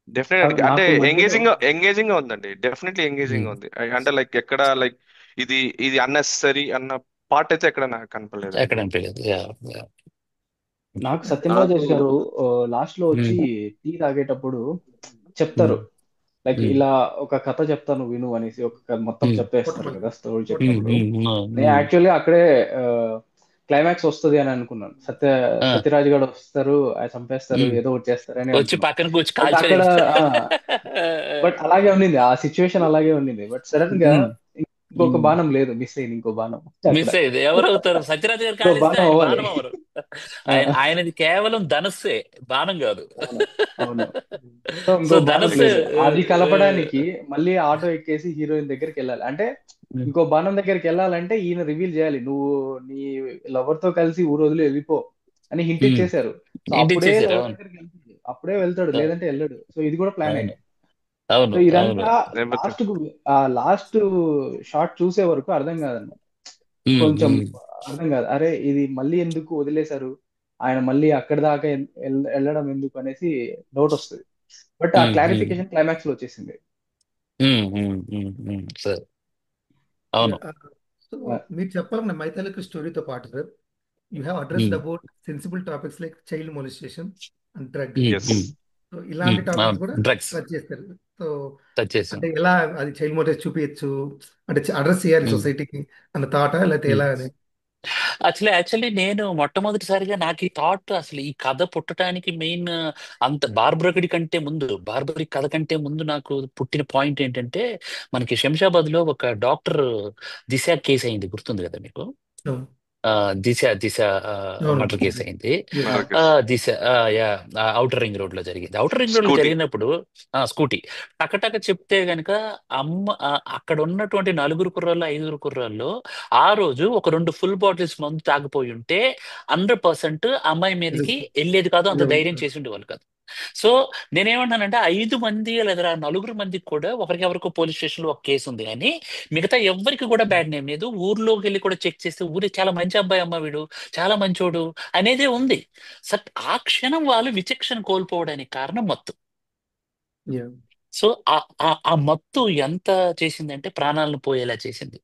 డెఫినెట్ అంటే నాకు మధ్యలో ఎంగేజింగ్ గా ఉందండి. డెఫినెట్లీ ఎంగేజింగ్ గా ఉంది. అంటే లైక్ ఎక్కడ లైక్ ఇది ఇది అన్నెసరీ అన్న పార్ట్ అయితే ఎక్కడ నాకు కనపడలేదండి. ఎక్కడ అనిపించలేదు. నాకు Yeah. సత్యం నాకు రాజేష్ గారు లాస్ట్ లో వచ్చి టీ తాగేటప్పుడు చెప్తారు, లైక్ ఇలా ఒక కథ చెప్తాను విను అనేసి ఒక మొత్తం చెప్పేస్తారు Total. కదా స్టోరీ Total. చెప్పినప్పుడు. నేను యాక్చువల్లీ అక్కడే క్లైమాక్స్ వస్తుంది అని అనుకున్నాను. సత్యరాజ్ గారు వస్తారు, ఆయన చంపేస్తారు, ఏదో ఒకటి చేస్తారు అని వచ్చి అనుకున్నాను. పక్కన కూర్చి బట్ కాల్చని అక్కడ బట్ అలాగే ఉండింది, ఆ సిచ్యువేషన్ అలాగే ఉండింది. బట్ సడన్ గా ఇంకొక బాణం లేదు, మిస్ అయింది ఇంకో బాణం అక్కడ. మిస్ అయ్యేది ఎవరవుతారు? సత్యరాజ్ గారు ఇంకో కాలిస్తే బాణం ఆయన అవ్వాలి. బాణం అవరు. ఆ, ఆయనది కేవలం ధనస్సే, బాణం కాదు. అవును అవును. సో సో ఇంకో బాణం ధనస్సు లేదు, అది కలపడానికి మళ్ళీ ఆటో ఎక్కేసి హీరోయిన్ దగ్గరికి వెళ్ళాలి. అంటే ఇంకో బాణం దగ్గరికి వెళ్ళాలంటే ఈయన రివీల్ చేయాలి, నువ్వు నీ లవర్ తో కలిసి ఊరు వదిలి వెళ్ళిపో అని హింట్ ఇచ్చేశారు. సో ఇంటి అప్పుడే ఇచ్చేసారు. లవర్ అవును దగ్గరికి వెళ్తాడు, అప్పుడే వెళ్తాడు, లేదంటే వెళ్ళడు. సో ఇది కూడా ప్లానే. అవును అవును సో అవును. ఇదంతా లాస్ట్ షాట్ చూసే వరకు అర్థం కాదన్నమాట. కొంచెం అర్థం కాదు, అరే ఇది మళ్ళీ ఎందుకు వదిలేశారు, ఆయన మళ్ళీ అక్కడి దాకా వెళ్ళడం ఎందుకు అనేసి డౌట్ వస్తుంది. బట్ ఆ క్లారిఫికేషన్ క్లైమాక్స్ లో వచ్చేసింది. సార్ అవును. సో మీరు చెప్పాలన్న మైథాలిక్ స్టోరీతో పాటు sir, you have addressed about sensible topics like child molestation and drug. Yes so ఇలాంటి టాపిక్స్ కూడా డ్రగ్స్ టచ్ చేస్తారు. సో టచ్ చేసాం. అంటే ఎలా అది చైల్డ్ మోటివ్స్ చూపించచ్చు, అంటే అడ్రస్ చేయాలి సొసైటీకి అన్న థాటా, లేకపోతే ఎలా అని? యాక్చువల్లీ నేను మొట్టమొదటిసారిగా నాకు ఈ థాట్, అసలు ఈ కథ పుట్టడానికి మెయిన్ అంత బార్బరకడి కంటే ముందు, బార్బరీ కథ కంటే ముందు నాకు పుట్టిన పాయింట్ ఏంటంటే, మనకి శంషాబాద్ లో ఒక డాక్టర్ దిశ కేసు అయింది, గుర్తుంది కదా మీకు? అవును. దిశ దిశ అవును. మర్డర్ కేసు అయింది. Yes. దిశ ఔటర్ రింగ్ రోడ్ లో జరిగింది. ఔటర్ రింగ్ రోడ్ లో స్కూటీ జరిగినప్పుడు స్కూటీ టకటక చెప్తే గనక అక్కడ ఉన్నటువంటి 4 కుర్రాళ్ళు 5 కుర్రాళ్ళు ఆ రోజు ఒక 2 ఫుల్ బాటిల్స్ మందు తాగిపోయి ఉంటే 100% అమ్మాయి మీదకి వెళ్ళేది కాదు, అంత ధైర్యం చేసి ఉండేవాళ్ళు కాదు. సో నేనేమంటానంటే 5 మంది లేదా 4 మందికి కూడా ఒకరికెవరికో పోలీస్ స్టేషన్ లో ఒక కేసు ఉంది, కానీ మిగతా ఎవ్వరికి కూడా బ్యాడ్ నేమ్ లేదు. ఊర్లోకి వెళ్ళి కూడా చెక్ చేస్తే ఊరే చాలా మంచి అబ్బాయి అమ్మ, వీడు చాలా మంచోడు అనేదే ఉంది. ఆ క్షణం వాళ్ళు విచక్షణ కోల్పోవడానికి కారణం మత్తు. Yeah. సో ఆ మత్తు ఎంత చేసిందంటే ప్రాణాలను పోయేలా చేసింది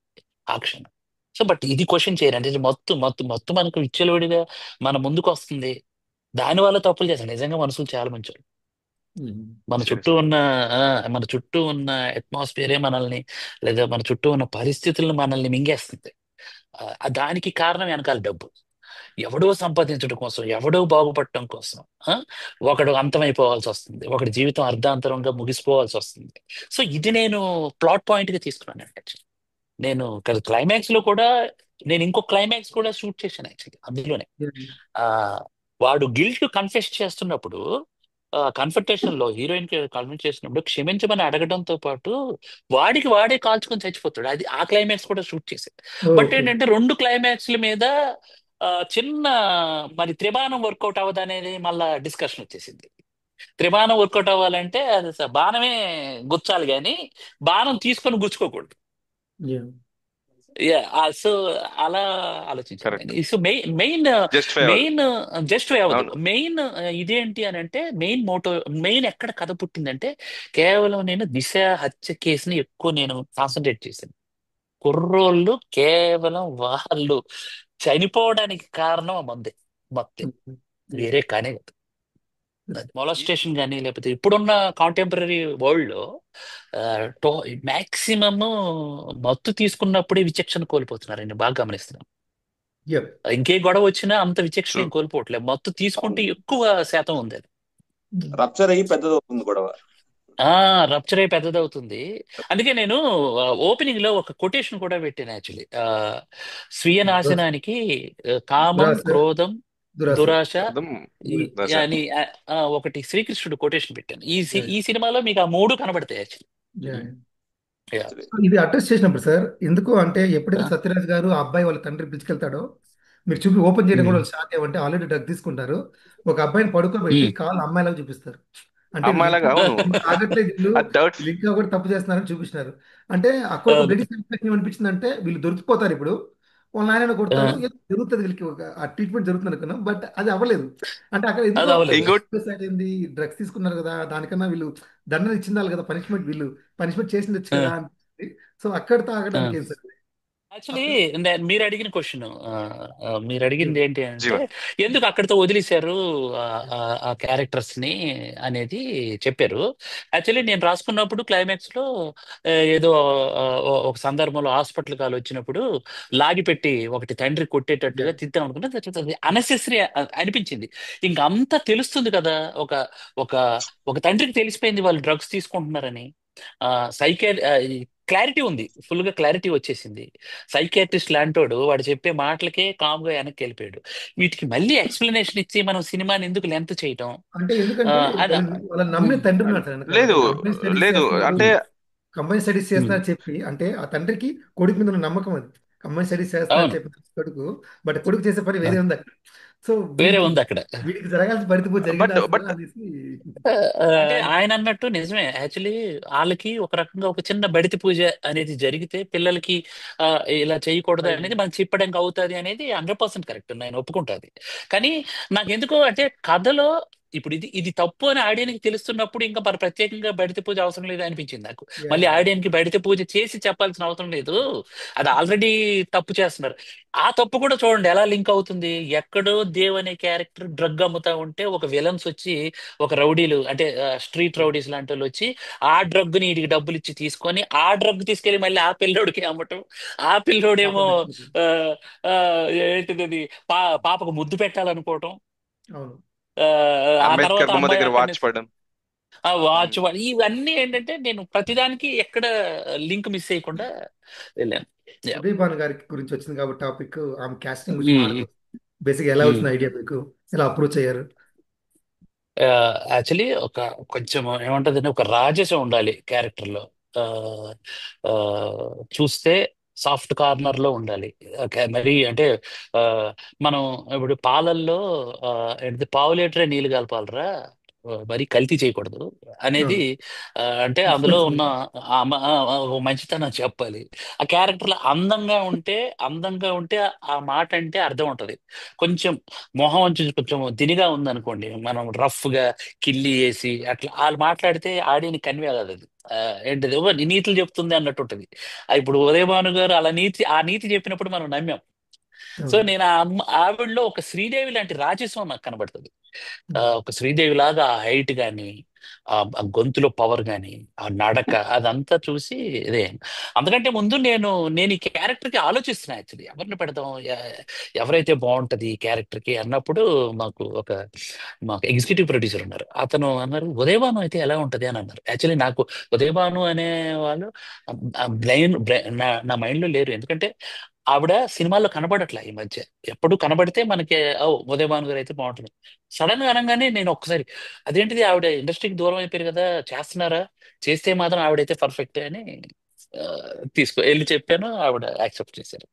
ఆ క్షణం. సో బట్ ఇది క్వశ్చన్ చేయరు, అంటే ఇది మత్తు మత్తు మత్తు మనకు విచ్చలవిడిగా మన ముందుకు వస్తుంది, దాని వల్ల తప్పులు చేస్తాం. నిజంగా మనుషులు చాలా మంచోళ్ళు. మన చుట్టూ ఉన్న మన చుట్టూ ఉన్న అట్మాస్ఫియరే మనల్ని, లేదా మన చుట్టూ ఉన్న పరిస్థితులను మనల్ని మింగేస్తుంది. దానికి కారణం వెనకాల డబ్బు. ఎవడో సంపాదించడం కోసం, ఎవడో బాగుపడటం కోసం ఒకడు అంతమైపోవాల్సి వస్తుంది, ఒకటి జీవితం అర్ధాంతరంగా ముగిసిపోవాల్సి వస్తుంది. సో ఇది నేను ప్లాట్ పాయింట్ గా తీసుకున్నాను. యాక్చువల్లీ నేను క్లైమాక్స్ లో కూడా, నేను ఇంకో క్లైమాక్స్ కూడా షూట్ చేశాను యాక్చువల్లీ అందులోనే. ఆ వాడు గిల్ట్ కన్ఫెస్ చేస్తున్నప్పుడు, కన్ఫర్టేషన్ లో హీరోయిన్ కి కన్ఫెస్ చేసినప్పుడు క్షమించమని అడగడంతో పాటు వాడికి వాడే కాల్చుకొని చచ్చిపోతాడు. అది ఆ క్లైమాక్స్ కూడా షూట్ చేశాడు. But Okay. ఏంటంటే 2 క్లైమాక్స్ల మీద చిన్న మరి త్రిబాణం వర్కౌట్ అవ్వదు అనేది మళ్ళా డిస్కషన్ వచ్చేసింది. త్రిబాణం వర్కౌట్ అవ్వాలంటే అది బాణమే గుచ్చాలి, కానీ బాణం తీసుకొని గుచ్చుకోకూడదు. Yeah. సో అలా ఆలోచించాను కరెక్ట్. నేను. సో మెయిన్ జస్టిఫై అవ్వదు. మెయిన్ జస్టిఫై అవ్వదు. అవును. మెయిన్ ఇదేంటి అని అంటే, మెయిన్ ఎక్కడ కథ పుట్టిందంటే, కేవలం నేను దిశ హత్య కేసుని ఎక్కువ నేను కాన్సన్ట్రేట్ చేశాను. కుర్రోళ్ళు కేవలం వాళ్ళు చనిపోవడానికి కారణం ఆ మత్తే, వేరే కానీ కాదు. మొలస్టేషన్ కానీ, లేకపోతే ఇప్పుడున్న కాంటెంపరీ వరల్డ్ లో మాక్సిమమ్ మత్తు తీసుకున్నప్పుడే విచక్షణ కోల్పోతున్నారు. నేను బాగా గమనిస్తున్నాను. Yeah. ఇంకే గొడవ వచ్చినా అంత విచక్షణ ఏం True. కోల్పోవట్లేదు, మత్తు తీసుకుంటే ఎక్కువ శాతం ఉంది అది. రప్చర్ అయ్యి పెద్దదవుతుంది గొడవ. రప్చర్ అయి పెద్దదవుతుంది. అందుకే నేను ఓపెనింగ్ లో ఒక కొటేషన్ కూడా పెట్టాను యాక్చువల్లీ. స్వీయ నాశనానికి కామం, దురాశ, క్రోధం, దురాశ. దురాశ అర్థం దశ. అని ఒకటి శ్రీకృష్ణుడు కొటేషన్ పెట్టాను. ఈ సినిమాలో మీకు ఆ 3 కనబడతాయి యాక్చువల్లీ. Yeah. ఇది అడ్రస్ చేసినప్పుడు సార్, ఎందుకు అంటే ఎప్పుడైతే సత్యరాజ్ గారు ఆ అబ్బాయి వాళ్ళ తండ్రి పిలుచుకెళ్తాడో, మీరు చూపి ఓపెన్ చేయడం కూడా వాళ్ళు షాక్ ఏమంటే ఆల్రెడీ డ్రగ్ తీసుకుంటారు, ఒక అబ్బాయిని పడుకోబెట్టి కాళ్ళు అమ్మాయిలాగా చూపిస్తారు. అంటే అమ్మాయిలాగా, అవును. తాగట్లేదు వీళ్ళు, అది డౌట్. వీళ్ళు ఇంకా కూడా తప్పు చేస్తున్నారని చూపిస్తున్నారు. అంటే అక్కడ ఒక గడి సాటిస్ఫాక్షన్ ఏమనిపించింది అంటే, వీళ్ళు దొరికిపోతారు ఇప్పుడు, వాళ్ళ నాయన కొడతారు, ఏదో జరుగుతుంది వీళ్ళకి, ఒక ఆ ట్రీట్మెంట్ జరుగుతుంది అనుకున్నాం. బట్ అది అవ్వలేదు. అంటే అక్కడ అది ఎందుకో అవ్వలేదు. ఇంకోటి అయింది, డ్రగ్స్ తీసుకున్నారు కదా, దానికన్నా వీళ్ళు దండన ఇచ్చిందాలి కదా, పనిష్మెంట్ వీళ్ళు పనిష్మెంట్ చేసిండొచ్చు కదా అనిపించింది. సో అక్కడ తాగడానికి ఏం సార్? యాక్చువల్లీ అప్పుడు మీరు అడిగిన క్వశ్చన్, మీరు అడిగింది ఏంటి అంటే జీవన్. ఎందుకు అక్కడితో వదిలేశారు ఆ క్యారెక్టర్స్ ని అనేది చెప్పారు. యాక్చువల్లీ నేను రాసుకున్నప్పుడు క్లైమాక్స్ లో ఏదో ఒక సందర్భంలో హాస్పిటల్ కాల్ వచ్చినప్పుడు లాగిపెట్టి ఒకటి తండ్రి కొట్టేటట్టుగా తిద్దాం అనుకున్నా, అనెసెసరీ అనిపించింది. ఇంక అంతా తెలుస్తుంది కదా, ఒక ఒక ఒక తండ్రికి తెలిసిపోయింది వాళ్ళు డ్రగ్స్ తీసుకుంటున్నారని. సైకే క్లారిటీ ఉంది, ఫుల్ గా క్లారిటీ వచ్చేసింది. సైకియాట్రిస్ట్ లాంటోడు వాడు చెప్పే మాటలకే కామ్ గా వెనక్కి వెళ్ళిపోయాడు. వీటికి మళ్ళీ ఎక్స్ప్లెనేషన్ ఇచ్చి మనం సినిమాని ఎందుకు లెంత్ చేయటం? అంటే ఆ, ఎందుకంటే అద వాళ్ళని నమ్మిన తండ్రి ఉన్నాడు సార్ వెనకాల. లేదు కంబైన్ స్టడీస్ లేదు చేస్తున్నారు, అంటే కంబైన్ స్టడీస్ చేస్తున్నారు చెప్పి, అంటే ఆ తండ్రికి కొడుకు మీద ఉన్న నమ్మకం అది. కంబైన్ స్టడీస్ చేస్తున్నారు అవును, చెప్పి కొడుకు, బట్ కొడుకు చేసే పని ఆ, వేరే ఉంది అక్కడ. సో వేరే వీడికి ఉంది అక్కడ. వీడికి జరగాల్సిన పరిస్థితి జరిగిందా బట్ అసలు బట్ అనేసి. అంటే ఆయన అన్నట్టు నిజమే. యాక్చువల్లీ వాళ్ళకి ఒక రకంగా ఒక చిన్న బడితి పూజ అనేది జరిగితే పిల్లలకి ఆ, ఇలా చేయకూడదు అనేది మనం చెప్పడానికి అవుతుంది అనేది 100% కరెక్ట్, నేను ఒప్పుకుంటాది. కానీ నాకెందుకో అంటే కథలో ఇప్పుడు ఇది తప్పు అని ఆడియన్కి తెలుస్తున్నప్పుడు ఇంకా మరి ప్రత్యేకంగా బడితి పూజ అవసరం లేదు అనిపించింది నాకు. మళ్ళీ ఆడియన్కి బడితి పూజ చేసి చెప్పాల్సిన అవసరం లేదు, అది ఆల్రెడీ తప్పు చేస్తున్నారు. ఆ తప్పు కూడా చూడండి ఎలా లింక్ అవుతుంది. ఎక్కడో దేవ్ అనే క్యారెక్టర్ డ్రగ్ అమ్ముతా ఉంటే ఒక విలన్స్ వచ్చి, ఒక రౌడీలు అంటే స్ట్రీట్ రౌడీస్ లాంటి వాళ్ళు వచ్చి ఆ డ్రగ్ ని వీడికి డబ్బులు ఇచ్చి తీసుకొని ఆ డ్రగ్ తీసుకెళ్లి మళ్ళీ ఆ పిల్లోడికి అమ్మటం. ఆ పిల్లోడేమో ఆ, ఆ, ఏంటిది అది, పాపకు ముద్దు పెట్టాలనుకోవటం. అవును. ఆ ఆ తర్వాత అంబేద్కర్ బొమ్మ అమ్మాయి దగ్గర అక్కడి వాచ్ నుంచి పడడం. వాచ్ ఇవన్నీ ఏంటంటే నేను ప్రతిదానికి ఎక్కడ లింక్ మిస్ చేయకుండా వెళ్ళాను. Yeah. ఉదయ్ భాను గారి గురించి వచ్చింది కాబట్టి టాపిక్, ఆమె కాస్టింగ్ గురించి ఉమ్, మాట్లాడుతుంది. బేసిక్ ఎలా ఉమ్. వచ్చిన ఐడియా మీకు, ఎలా అప్రోచ్ అయ్యారు? యాక్చువల్లీ ఒక కొంచెం ఏమంటదంటే ఒక రాజసం ఉండాలి క్యారెక్టర్ లో. ఆ, ఆ, చూస్తే సాఫ్ట్ కార్నర్ లో ఉండాలి. మరి అంటే ఆ, మనం ఇప్పుడు పాలల్లో ఏంటిది పావు లీటరే నీళ్ళు కలపాలరా, మరి కల్తీ చేయకూడదు అనేది. అవును. అంటే అందులో ఉన్న ఒక మంచితనం చెప్పాలి. ఆ క్యారెక్టర్ లో అందంగా ఉంటే ఆ మాట అంటే అర్థం ఉంటది. కొంచెం మొహం వచ్చి కొంచెం దినిగా ఉందనుకోండి, మనం రఫ్ గా కిల్లి వేసి అట్లా వాళ్ళు మాట్లాడితే ఆడియని కన్వే కాదు అది. ఆ, ఏంటిది ఓ నీతులు చెప్తుంది అన్నట్టు ఉంటది. ఇప్పుడు ఉదయభాను గారు అలా ఆ నీతి చెప్పినప్పుడు మనం నమ్మాం. సో అవును. నేను ఆవిడలో ఒక శ్రీదేవి లాంటి రాజస్వం నాకు కనబడుతుంది. ఉమ్. ఒక శ్రీదేవి లాగా ఆ హైట్ గాని, ఆ గొంతులో పవర్ గాని, ఆ నడక అదంతా చూసి ఇదే. అందుకంటే ముందు నేను ఈ క్యారెక్టర్ కి ఆలోచిస్తున్నా యాక్చువల్లీ ఎవరిని పెడదాం, ఎవరైతే బాగుంటది ఈ క్యారెక్టర్ కి అన్నప్పుడు మాకు ఎగ్జిక్యూటివ్ ప్రొడ్యూసర్ ఉన్నారు. అతను అన్నారు ఉదయభాను అయితే ఎలా ఉంటది అని అన్నారు. యాక్చువల్లీ నాకు ఉదయభాను అనే వాళ్ళు నా మైండ్ లో లేరు. ఎందుకంటే ఆవిడ సినిమాల్లో కనబడట్లే ఈ మధ్య. ఎప్పుడు కనబడితే మనకి ఓ ఉదయభాను గారు అయితే బాగుంటుంది. సడన్ గా అనగానే నేను ఒక్కసారి అదేంటిది ఆవిడ ఇండస్ట్రీకి దూరం అయిపోయారు కదా, చేస్తున్నారా, చేస్తే మాత్రం ఆవిడైతే పర్ఫెక్ట్ అని ఆ, వెళ్ళి చెప్పాను. ఆవిడ యాక్సెప్ట్ చేశారు.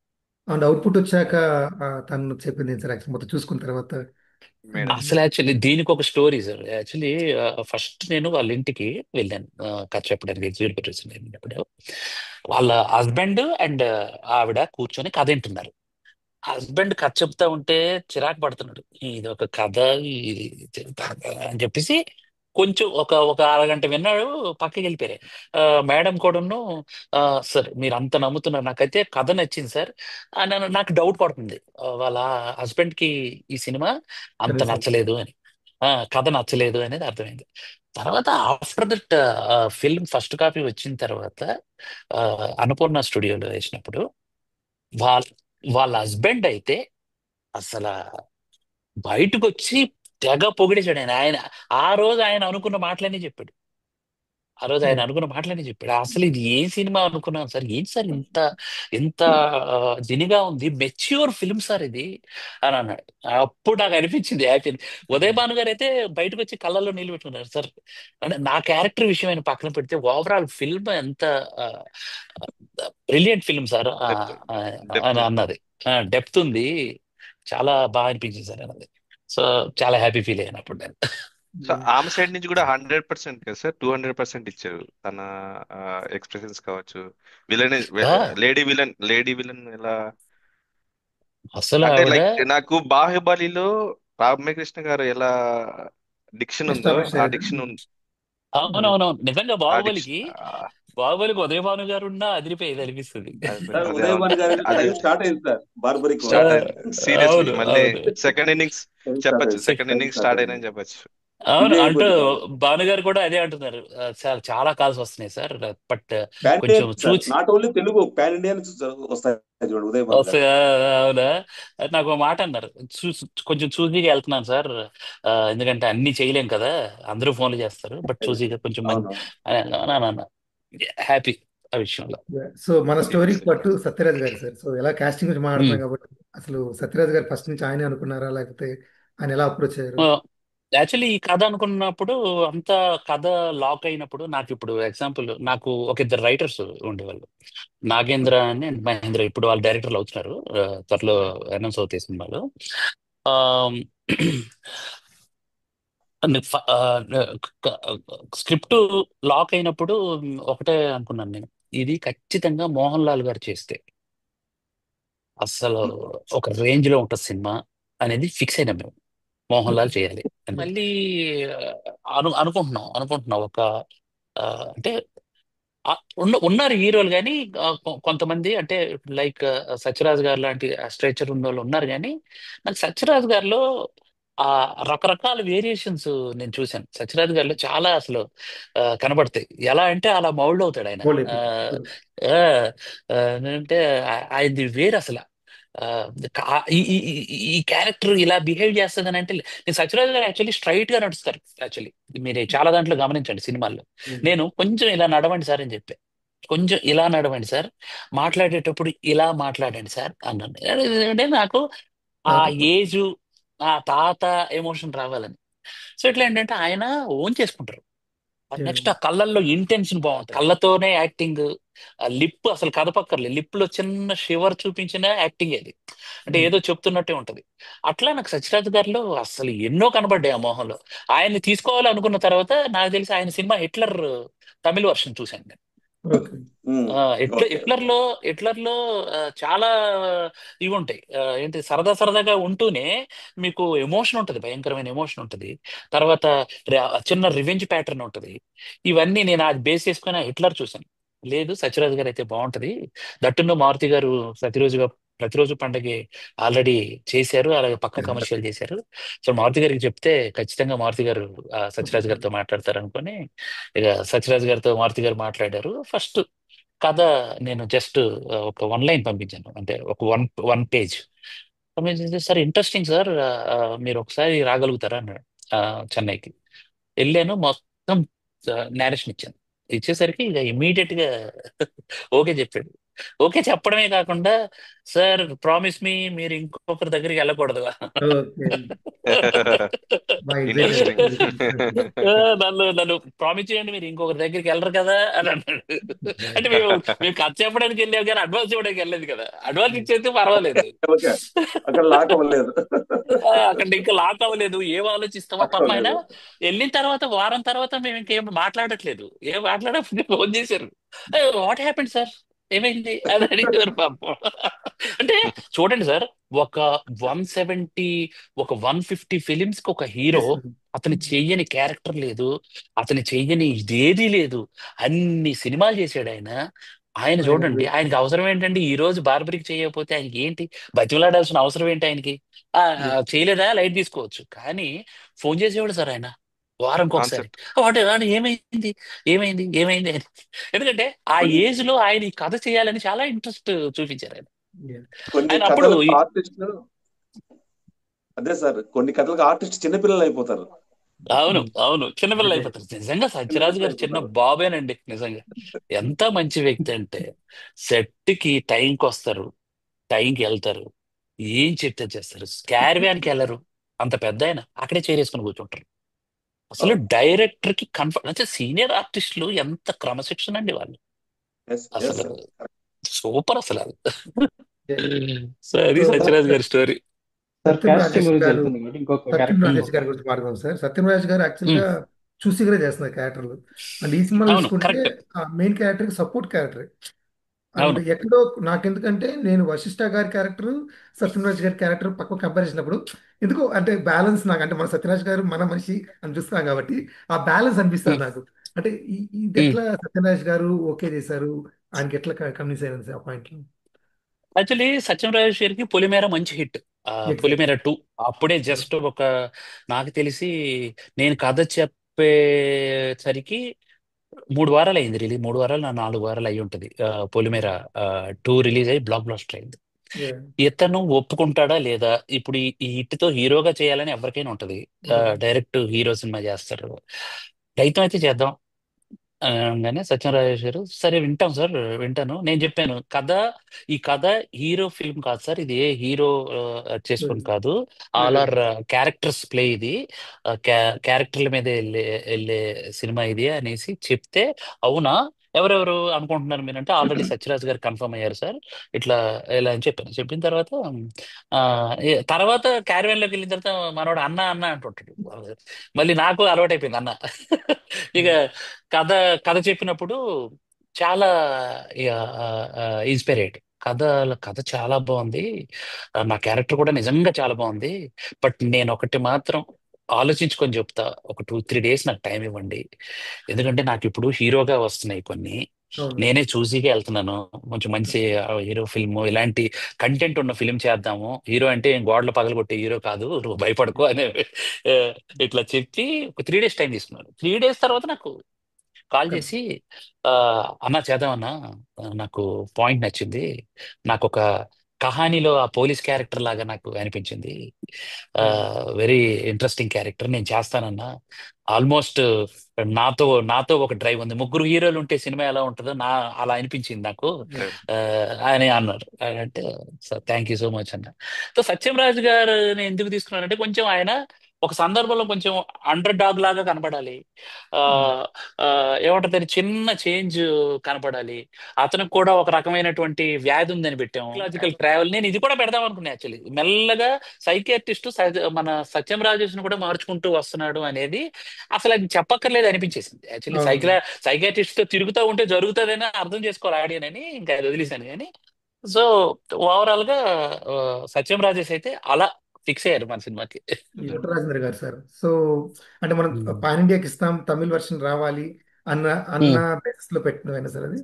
అండ్ అవుట్పుట్ వచ్చాక తను చెప్పింది ఏంటి సార్, యాక్చువల్ మొత్తం చూసుకున్న తర్వాత? మేడం. అసలు యాక్చువల్లీ దీనికి ఒక స్టోరీ సార్. యాక్చువల్లీ ఫస్ట్ నేను వాళ్ళ ఇంటికి వెళ్ళాను కథ చెప్పడానికి, ఎగ్జిక్యూటివ్ ప్రొడ్యూసర్ వెళ్ళినప్పుడు వాళ్ళ హస్బెండ్ అండ్ ఆవిడ కూర్చొని కథ వింటున్నారు. హస్బెండ్ కథ చెప్తా ఉంటే చిరాకు పడుతున్నాడు. ఇది ఒక కథ, ఇది అని చెప్పేసి కొంచెం ఒక అరగంట విన్నాడు, పక్కకి వెళ్ళిపోయారు. మేడం కూడాను సార్ మీరు అంత నమ్ముతున్నారు, నాకైతే కథ నచ్చింది సార్ అని నాకు డౌట్ పడుతుంది. వాళ్ళ హస్బెండ్ కి ఈ సినిమా అంత కనీసం నచ్చలేదు అని, కథ నచ్చలేదు అనేది అర్థమైంది. తర్వాత after that film first copy వచ్చిన తర్వాత ఆ, అన్నపూర్ణ స్టూడియోలో వేసినప్పుడు వాళ్ళ వాళ్ళ హస్బెండ్ అయితే అసలు బయటకు వచ్చి తెగ పొగిడేశాడు. ఆయన ఆ రోజు ఆయన అనుకున్న మాటలన్నీ చెప్పాడు. అసలు ఇది ఏ సినిమా అనుకున్నాను సార్, ఏంటి సార్ ఇంత ఇంత దినిగా ఉంది, మెచ్యూర్ ఫిల్మ్ సార్ ఇది అని అన్నాడు. అప్పుడు నాకు అనిపించింది హ్యాపీ. ఉదయ్ భాను గారు అయితే బయటకు వచ్చి కళ్ళల్లో నీళ్ళు పెట్టుకున్నారు సార్. అంటే నా క్యారెక్టర్ విషయం ఆయన పక్కన పెడితే ఓవరాల్ ఫిల్మ్ ఎంత brilliant film sir depth depth అని ఉంది. అన్నది. డెప్త్ ఉంది, చాలా బాగా అనిపించింది సార్ అన్నది. సో చాలా హ్యాపీ ఫీల్ అయ్యాను అప్పుడు నేను. సో ఆమె సైడ్ నుంచి కూడా 100% కదా సార్, 200% ఇచ్చారు తన ఎక్స్ప్రెషన్స్ కావచ్చు. విలన్ ఆ, లేడీ విలన్ ఎలా అసలు అంటే ఆవిడ లైక్ నాకు బాహుబలిలో రామకృష్ణ గారు ఎలా డిక్షన్ ఉందో ఎస్టాబ్లిష్ ఆ అయ్యారు. డిక్షన్ అవునవునవును, నిజంగా ఆ డిక్షన్ బాహుబలికి బాహుబలికి ఉదయ భాను గారు ఉన్నా అదిరిపోయేది అనిపిస్తుంది. సార్ అదే ఉదయ్ భాను గారి అది టైం స్టార్ట్ అయింది సార్ బార్బరిక్ వల్ల. స్టార్ట్ అయింది సీరియస్లీ. అవును మళ్ళీ అవును సెకండ్ ఇన్నింగ్స్ టైం స్టార్ట్ చెప్పొచ్చు, అయింది. Second time innings start start అయింది. అయినని చెప్పొచ్చు. అవును ఇదే అంటూ అయిపోద్ది సార్. భాను గారు కూడా అదే అంటున్నారు. సార్ చాలా కాల్స్ వస్తున్నాయి సార్, బట్ పాన్ కొంచెం ఇండియన్ సార్, చూసి not only Telugu, pan Indian వస్తాయి చూడండి ఉదయ్ భాను గారు. వస్తాయి. అవునా, నాకు ఒక మాట అన్నారు, కొంచెం చూసీగా వెళ్తున్నాను సార్, ఎందుకంటే అన్ని చేయలేం కదా, అందరూ ఫోన్లు చేస్తారు, బట్ చూసీగా కొంచెం మంచి అవును. హ్యాపీ ఆ విషయంలో. సో మన స్టోరీకి సీరియస్లీ పట్టు సత్యరాజ్ గారు సార్. సో ఎలా కాస్టింగ్ గురించి ఉమ్. మాట్లాడుతున్నాం కాబట్టి అసలు సత్యరాజ్ గారు ఫస్ట్ నుంచి ఆయనే అనుకున్నారా, లేకపోతే ఆయన ఎలా అప్రోచ్ అయ్యారు? యాక్చువల్లీ ఈ కథ అనుకున్నప్పుడు, అంత కథ లాక్ అయినప్పుడు, నాకు ఇప్పుడు ఎగ్జాంపుల్, నాకు ఒక ఇద్దరు రైటర్స్ ఉండేవాళ్ళు, నాగేంద్ర అని అండ్ మహేంద్ర. ఇప్పుడు వాళ్ళు డైరెక్టర్లు అవుతున్నారు, త్వరలో అనౌన్స్ అవుతాయి సినిమాలు. స్క్రిప్ట్ లాక్ అయినప్పుడు ఒకటే అనుకున్నాను నేను, ఇది ఖచ్చితంగా మోహన్ లాల్ గారు చేస్తే అసలు ఒక రేంజ్ లో ఉంటుంది సినిమా అనేది ఫిక్స్ అయినా మేము, మోహన్ లాల్ చేయాలి అని. మళ్ళీ అనుకుంటున్నాం ఒక ఆ, అంటే ఉన్నారు హీరోలు కానీ, కొంతమంది అంటే లైక్ సత్యరాజ్ గారు లాంటి స్ట్రేచర్ ఉన్న వాళ్ళు ఉన్నారు కానీ, నాకు సత్యరాజ్ గారిలో ఆ రకరకాల వేరియేషన్స్ నేను చూశాను. సత్యరాజ్ గారిలో చాలా అసలు కనబడతాయి. ఎలా అంటే అలా మౌల్డ్ అవుతాడు ఆయన. మోల్ ఆ, అయిపోయింది. ఆ, ఆ, అంటే ఆయనది వేరు అసలు. ఆ, ఈ ఈ ఈ క్యారెక్టర్ ఇలా బిహేవ్ చేస్తుందని అంటే, నేను సత్యరాజ్ గారు యాక్చువల్లీ స్ట్రైట్ గా నడుస్తారు. యాక్చువల్లీ మీరు చాలా దాంట్లో గమనించండి సినిమాల్లో, నేను కొంచెం ఇలా నడవండి సార్ అని చెప్పి, కొంచెం ఇలా నడవండి సార్, మాట్లాడేటప్పుడు ఇలా మాట్లాడండి సార్ అన్నాను. అంటే నాకు ఆ తాత ఏజ్, ఆ తాత ఎమోషన్ రావాలని. సో ఇట్లా ఏంటంటే ఆయన ఓన్ చేసుకుంటారు. నెక్స్ట్ ఆ కళ్ళల్లో ఇంటెన్షన్ బాగుంటుంది, కళ్ళతోనే యాక్టింగ్. లిప్ అసలు కదపక్కర్లేదు, లిప్ లో చిన్న షివర్ చూపించిన యాక్టింగ్ అది, అంటే ఏదో చెప్తున్నట్టే ఉంటది. అట్లా నాకు సత్యరాజ్ గారిలో అసలు ఎన్నో కనబడ్డాయి ఆ మోహంలో. ఆయన్ని తీసుకోవాలి అనుకున్న తర్వాత నాకు తెలిసి ఆయన సినిమా హిట్లర్ తమిళ వర్షన్ చూశాను నేను. ఓకే. Hitler okay. హిట్లర్లో చాలా ఇవి ఉంటాయి. ఏంటి, సరదా సరదాగా ఉంటూనే మీకు ఎమోషన్ ఉంటుంది, భయంకరమైన ఎమోషన్ ఉంటుంది. తర్వాత చిన్న రివెంజ్ ప్యాటర్న్ ఉంటుంది. ఇవన్నీ నేను అది బేస్ చేసుకుని హిట్లర్ చూశాను. లేదు, సత్యరాజ్ గారు అయితే బాగుంటది, దట్టున్న మారుతి గారు ప్రతిరోజు పండగ ఆల్రెడీ చేశారు, అలాగే పక్క కమర్షియల్ చేశారు. సో మారుతి గారికి చెప్తే ఖచ్చితంగా మారుతి గారు సత్యరాజ్ గారితో మాట్లాడతారు అనుకుని, ఇక సత్యరాజ్ గారితో మారుతి గారు మాట్లాడారు. ఫస్ట్ కథ నేను జస్ట్ ఒక వన్ లైన్ పంపించాను, అంటే ఒక వన్ వన్ పేజ్ పంపించేసి, సార్ ఇంట్రెస్టింగ్ సార్, మీరు ఒకసారి రాగలుగుతారా అన్నాడు. ఆ, చెన్నైకి వెళ్ళాను, మొత్తం నేరేషన్ ఇచ్చాను. ఇచ్చేసరికి ఇక ఇమీడియట్ గా ఓకే చెప్పాడు. ఓకే చెప్పడమే కాకుండా, సార్ ప్రామిస్ మీ, మీరు ఇంకొకరి దగ్గరికి వెళ్ళకూడదు. ఓకే. బాగా ఎగ్జైటెడ్ ఇంట్రెస్టింగ్. నన్ను ప్రామిస్ చేయండి, మీరు ఇంకొకరి దగ్గరికి వెళ్ళరు కదా అని అన్నాడు. అంటే మేము కథ చెప్పడానికి వెళ్ళాం కానీ అడ్వాన్స్ ఇవ్వడానికి వెళ్ళలేదు కదా, అడ్వాన్స్ ఇచ్చేస్తే పర్వాలేదు. ఓకే. అక్కడ లాక్ అవ్వలేదు. అక్కడ ఇంకా లాక్ అవ్వలేదు, ఏం ఆలోచిస్తామో లాక్ పాపం. ఆయన అవ్వలేదు. వెళ్ళిన తర్వాత వారం తర్వాత మేము ఇంకేం మాట్లాడట్లేదు, ఏం మాట్లాడకపోతే ఫోన్ చేశారు, వాట్ హ్యాపెండ్ సార్, ఏమైంది అని అడిగారు పాపం. అంటే చూడండి సార్, ఒక 170, ఒక 150 ఫిలిమ్స్ కి ఒక హీరో, అతని చెయ్యని క్యారెక్టర్ లేదు, అతని చెయ్యని ఇదేదీ లేదు, అన్ని సినిమాలు చేశాడు ఆయన. ఆయన చూడండి, ఆయనకి అవసరం ఏంటండి, ఈ రోజు బార్బరికి చేయకపోతే ఆయనకి ఏంటి, బతిమలాడాల్సిన అవసరం ఏంటి ఆయనకి? చేయలేదా, లైట్ తీసుకోవచ్చు, కానీ ఫోన్ చేసేవాడు సార్ ఆయన వారంకి ఒకసారి. కాన్సెప్ట్. వాడు ఏమైంది, ఏమైంది అని. ఎందుకంటే ఆ కొన్ని ఏజ్ లో ఆయన ఈ కథ చేయాలని చాలా ఇంట్రెస్ట్ చూపించారు ఆయన. కొన్ని ఆయన అప్పుడు కథలకు ఆర్టిస్ట్, అదే సార్, కొన్ని కథలకు ఆర్టిస్ట్ చిన్నపిల్లలు అయిపోతారు. అవును అవును, చిన్నపిల్లలు అయిపోతారు. నిజంగా సత్యరాజు చిన్నపిల్లలు గారు చిన్న అయిపోతారు. బాబేనండి నిజంగా. ఎంత మంచి వ్యక్తి అంటే, సెట్ కి టైంకి వస్తారు, టైంకి వెళ్తారు, ఏం చెప్తే చేస్తారు, క్యారవాన్కి వెళ్ళరు, అంత పెద్ద ఆయన అక్కడే చేరేసుకుని కూర్చుంటారు. అసలు అవును. డైరెక్టర్ కి కన్ఫర్మ్, అంటే సీనియర్ ఆర్టిస్టులు ఎంత క్రమశిక్షణ అండి వాళ్ళు, ఎస్ అసలు సార్. సూపర్ అసలు అది. సో అది సో సత్యరాజ్ గారి స్టోరీ. సార్ సత్యం కాస్టింగ్ రాజేష్ గురించి గారు తెలుస్తుంది కాబట్టి ఇంకొక సత్యం క్యారెక్టర్ రాజేష్ ఇంకొక గారి గురించి మాట్లాడుకుందాం సార్. సత్యం రాజేష్ గారు యాక్చువల్గా చూసిగానే చేస్తున్నారు క్యారెక్టర్లు. అండ్ ఈ సినిమాలో అవును చూసుకుంటే correct. Main character support character. And అవును. ఎక్కడో నాకెందుకంటే నేను వశిష్ఠ గారి క్యారెక్టర్, సత్యరాజ్ గారి క్యారెక్టర్ పక్క కంపేర్ చేసినప్పుడు ఎందుకో అంటే బ్యాలెన్స్ నాకు, అంటే మన సత్యరాజ్ గారు మన మనిషి అని చూస్తాం కాబట్టి ఆ బ్యాలెన్స్ అనిపిస్తుంది నాకు. అంటే ఇది ఎట్లా సత్యనారాయణ గారు ఓకే చేశారు, ఆయనకి ఎట్లా కన్విన్స్ అయినారు సార్ ఆ పాయింట్ లో? యాక్చువల్లీ సత్యం రాజేష్ గారికి పొలిమేర మంచి హిట్. ఎగ్జాక్ట్లీ. పొలిమేర 2 అప్పుడే జస్ట్ ఒక, నాకు తెలిసి నేను కథ చెప్పేసరికి 3 వారాలు అయింది రిలీజ్. 3 వారాలు 4 వారాలు అయి ఉంటుంది. పొలిమేర 2 రిలీజ్ అయ్యి బ్లాక్ బ్లాస్టర్ అయింది. ఇతను ఒప్పుకుంటాడా లేదా? ఇప్పుడు ఈ హిట్ తో హీరోగా చేయాలని ఎవరికైనా ఉంటది. డైరెక్ట్ హీరో సినిమా చేస్తారు, ప్రయత్నం అయితే చేద్దాం అనగానే సత్యం రాజేష్ గారు సరే వింటాం సార్, వింటాను. నేను చెప్పాను ఈ కథ హీరో ఫిల్మ్ కాదు సార్, ఇది ఏ హీరో చేసుకుని కాదు, ఆల్ ఆర్ క్యారెక్టర్స్ ప్లే ఇది, క్యారెక్టర్ల మీద వెళ్ళే సినిమా ఇది అనేసి చెప్తే, అవునా ఎవరెవరు అనుకుంటున్నారు మీరంటే, ఆల్రెడీ సత్యరాజ్ గారు కన్ఫర్మ్ అయ్యారు సార్, ఇట్లా ఇలా అని చెప్పాను. చెప్పిన తర్వాత ఆ, తర్వాత క్యారవాన్ లోకి వెళ్ళిన తర్వాత మనోడు అన్న అన్న అంటుంటాడు. మళ్ళీ నాకు అలవాటైపోయింది అన్న. ఇక కథ కథ చెప్పినప్పుడు చాలా ఇన్స్పైర్ అయ్యాడు. కథ కథ చాలా బాగుంది, నా క్యారెక్టర్ కూడా నిజంగా చాలా బాగుంది. బట్ నేను ఒకటి మాత్రం ఆలోచించుకొని చెప్తా, ఒక 2-3 డేస్ నాకు టైం ఇవ్వండి, ఎందుకంటే నాకు ఇప్పుడు హీరోగా వస్తున్నాయి కొన్ని, నేనే చూసిగా వెళ్తున్నాను. కొంచెం మంచి హీరో ఫిల్మ్, ఇలాంటి కంటెంట్ ఉన్న ఫిల్మ్ చేద్దాము, హీరో అంటే ఏం గోడలు పగలగొట్టే హీరో కాదు, నువ్వు భయపడకు అనే ఆ, ఇట్లా చెప్పి ఒక 3 డేస్ టైం తీసుకున్నాను. 3 డేస్ తర్వాత నాకు కాల్ చేసి, ఆ, అన్నా చేద్దామన్నా, నాకు పాయింట్ నచ్చింది, నాకు ఒక కహానీలో ఆ పోలీస్ క్యారెక్టర్ లాగా నాకు అనిపించింది, వెరీ ఇంట్రెస్టింగ్ క్యారెక్టర్, నేను చేస్తానన్నా. ఆల్మోస్ట్ నాతో నాతో ఒక డ్రైవ్ ఉంది, ముగ్గురు హీరోలు ఉంటే సినిమా ఎలా ఉంటుందో అలా అనిపించింది నాకు ఆ, అని అన్నారు. అంటే sir thank you so much అన్న. సో సత్యం రాజు గారిని ఎందుకు తీసుకున్నానంటే, కొంచెం ఆయన ఒక సందర్భంలో కొంచెం అండర్ డాగ్ లాగా కనపడాలి, ఆ ఆ, ఏమంటారు, చిన్న చేంజ్ కనపడాలి, అతనికి కూడా ఒక రకమైనటువంటి వ్యాధి ఉందని పెట్టాం, సైకలాజికల్ ట్రావెల్. నేను ఇది కూడా పెడదాం అనుకున్నా యాక్చువల్లీ, మెల్లగా సైకియాట్రిస్ట్ మన సత్యం రాజేష్ను కూడా మార్చుకుంటూ వస్తున్నాడు అనేది అసలు అది చెప్పక్కర్లేదు అనిపించేసింది. యాక్చువల్లీ సైకియాట్రిస్ట్ తో తిరుగుతూ ఉంటే జరుగుతుందని అర్థం చేసుకోవాలి ఆడియన్ అని, ఇంకా అది వదిలేశాను. కానీ సో ఓవరాల్ గా సత్యం రాజేష్ అయితే అలా ఫిక్స్ అయ్యారు మన సినిమాకి. రాజేంద్ర గారు సార్, సో అంటే మనం పాన్ ఇండియాకి ఇస్తాం, తమిళ వర్షన్ రావాలి అన్న అన్న బేసిస్ లో పెట్టిన సార్ అది.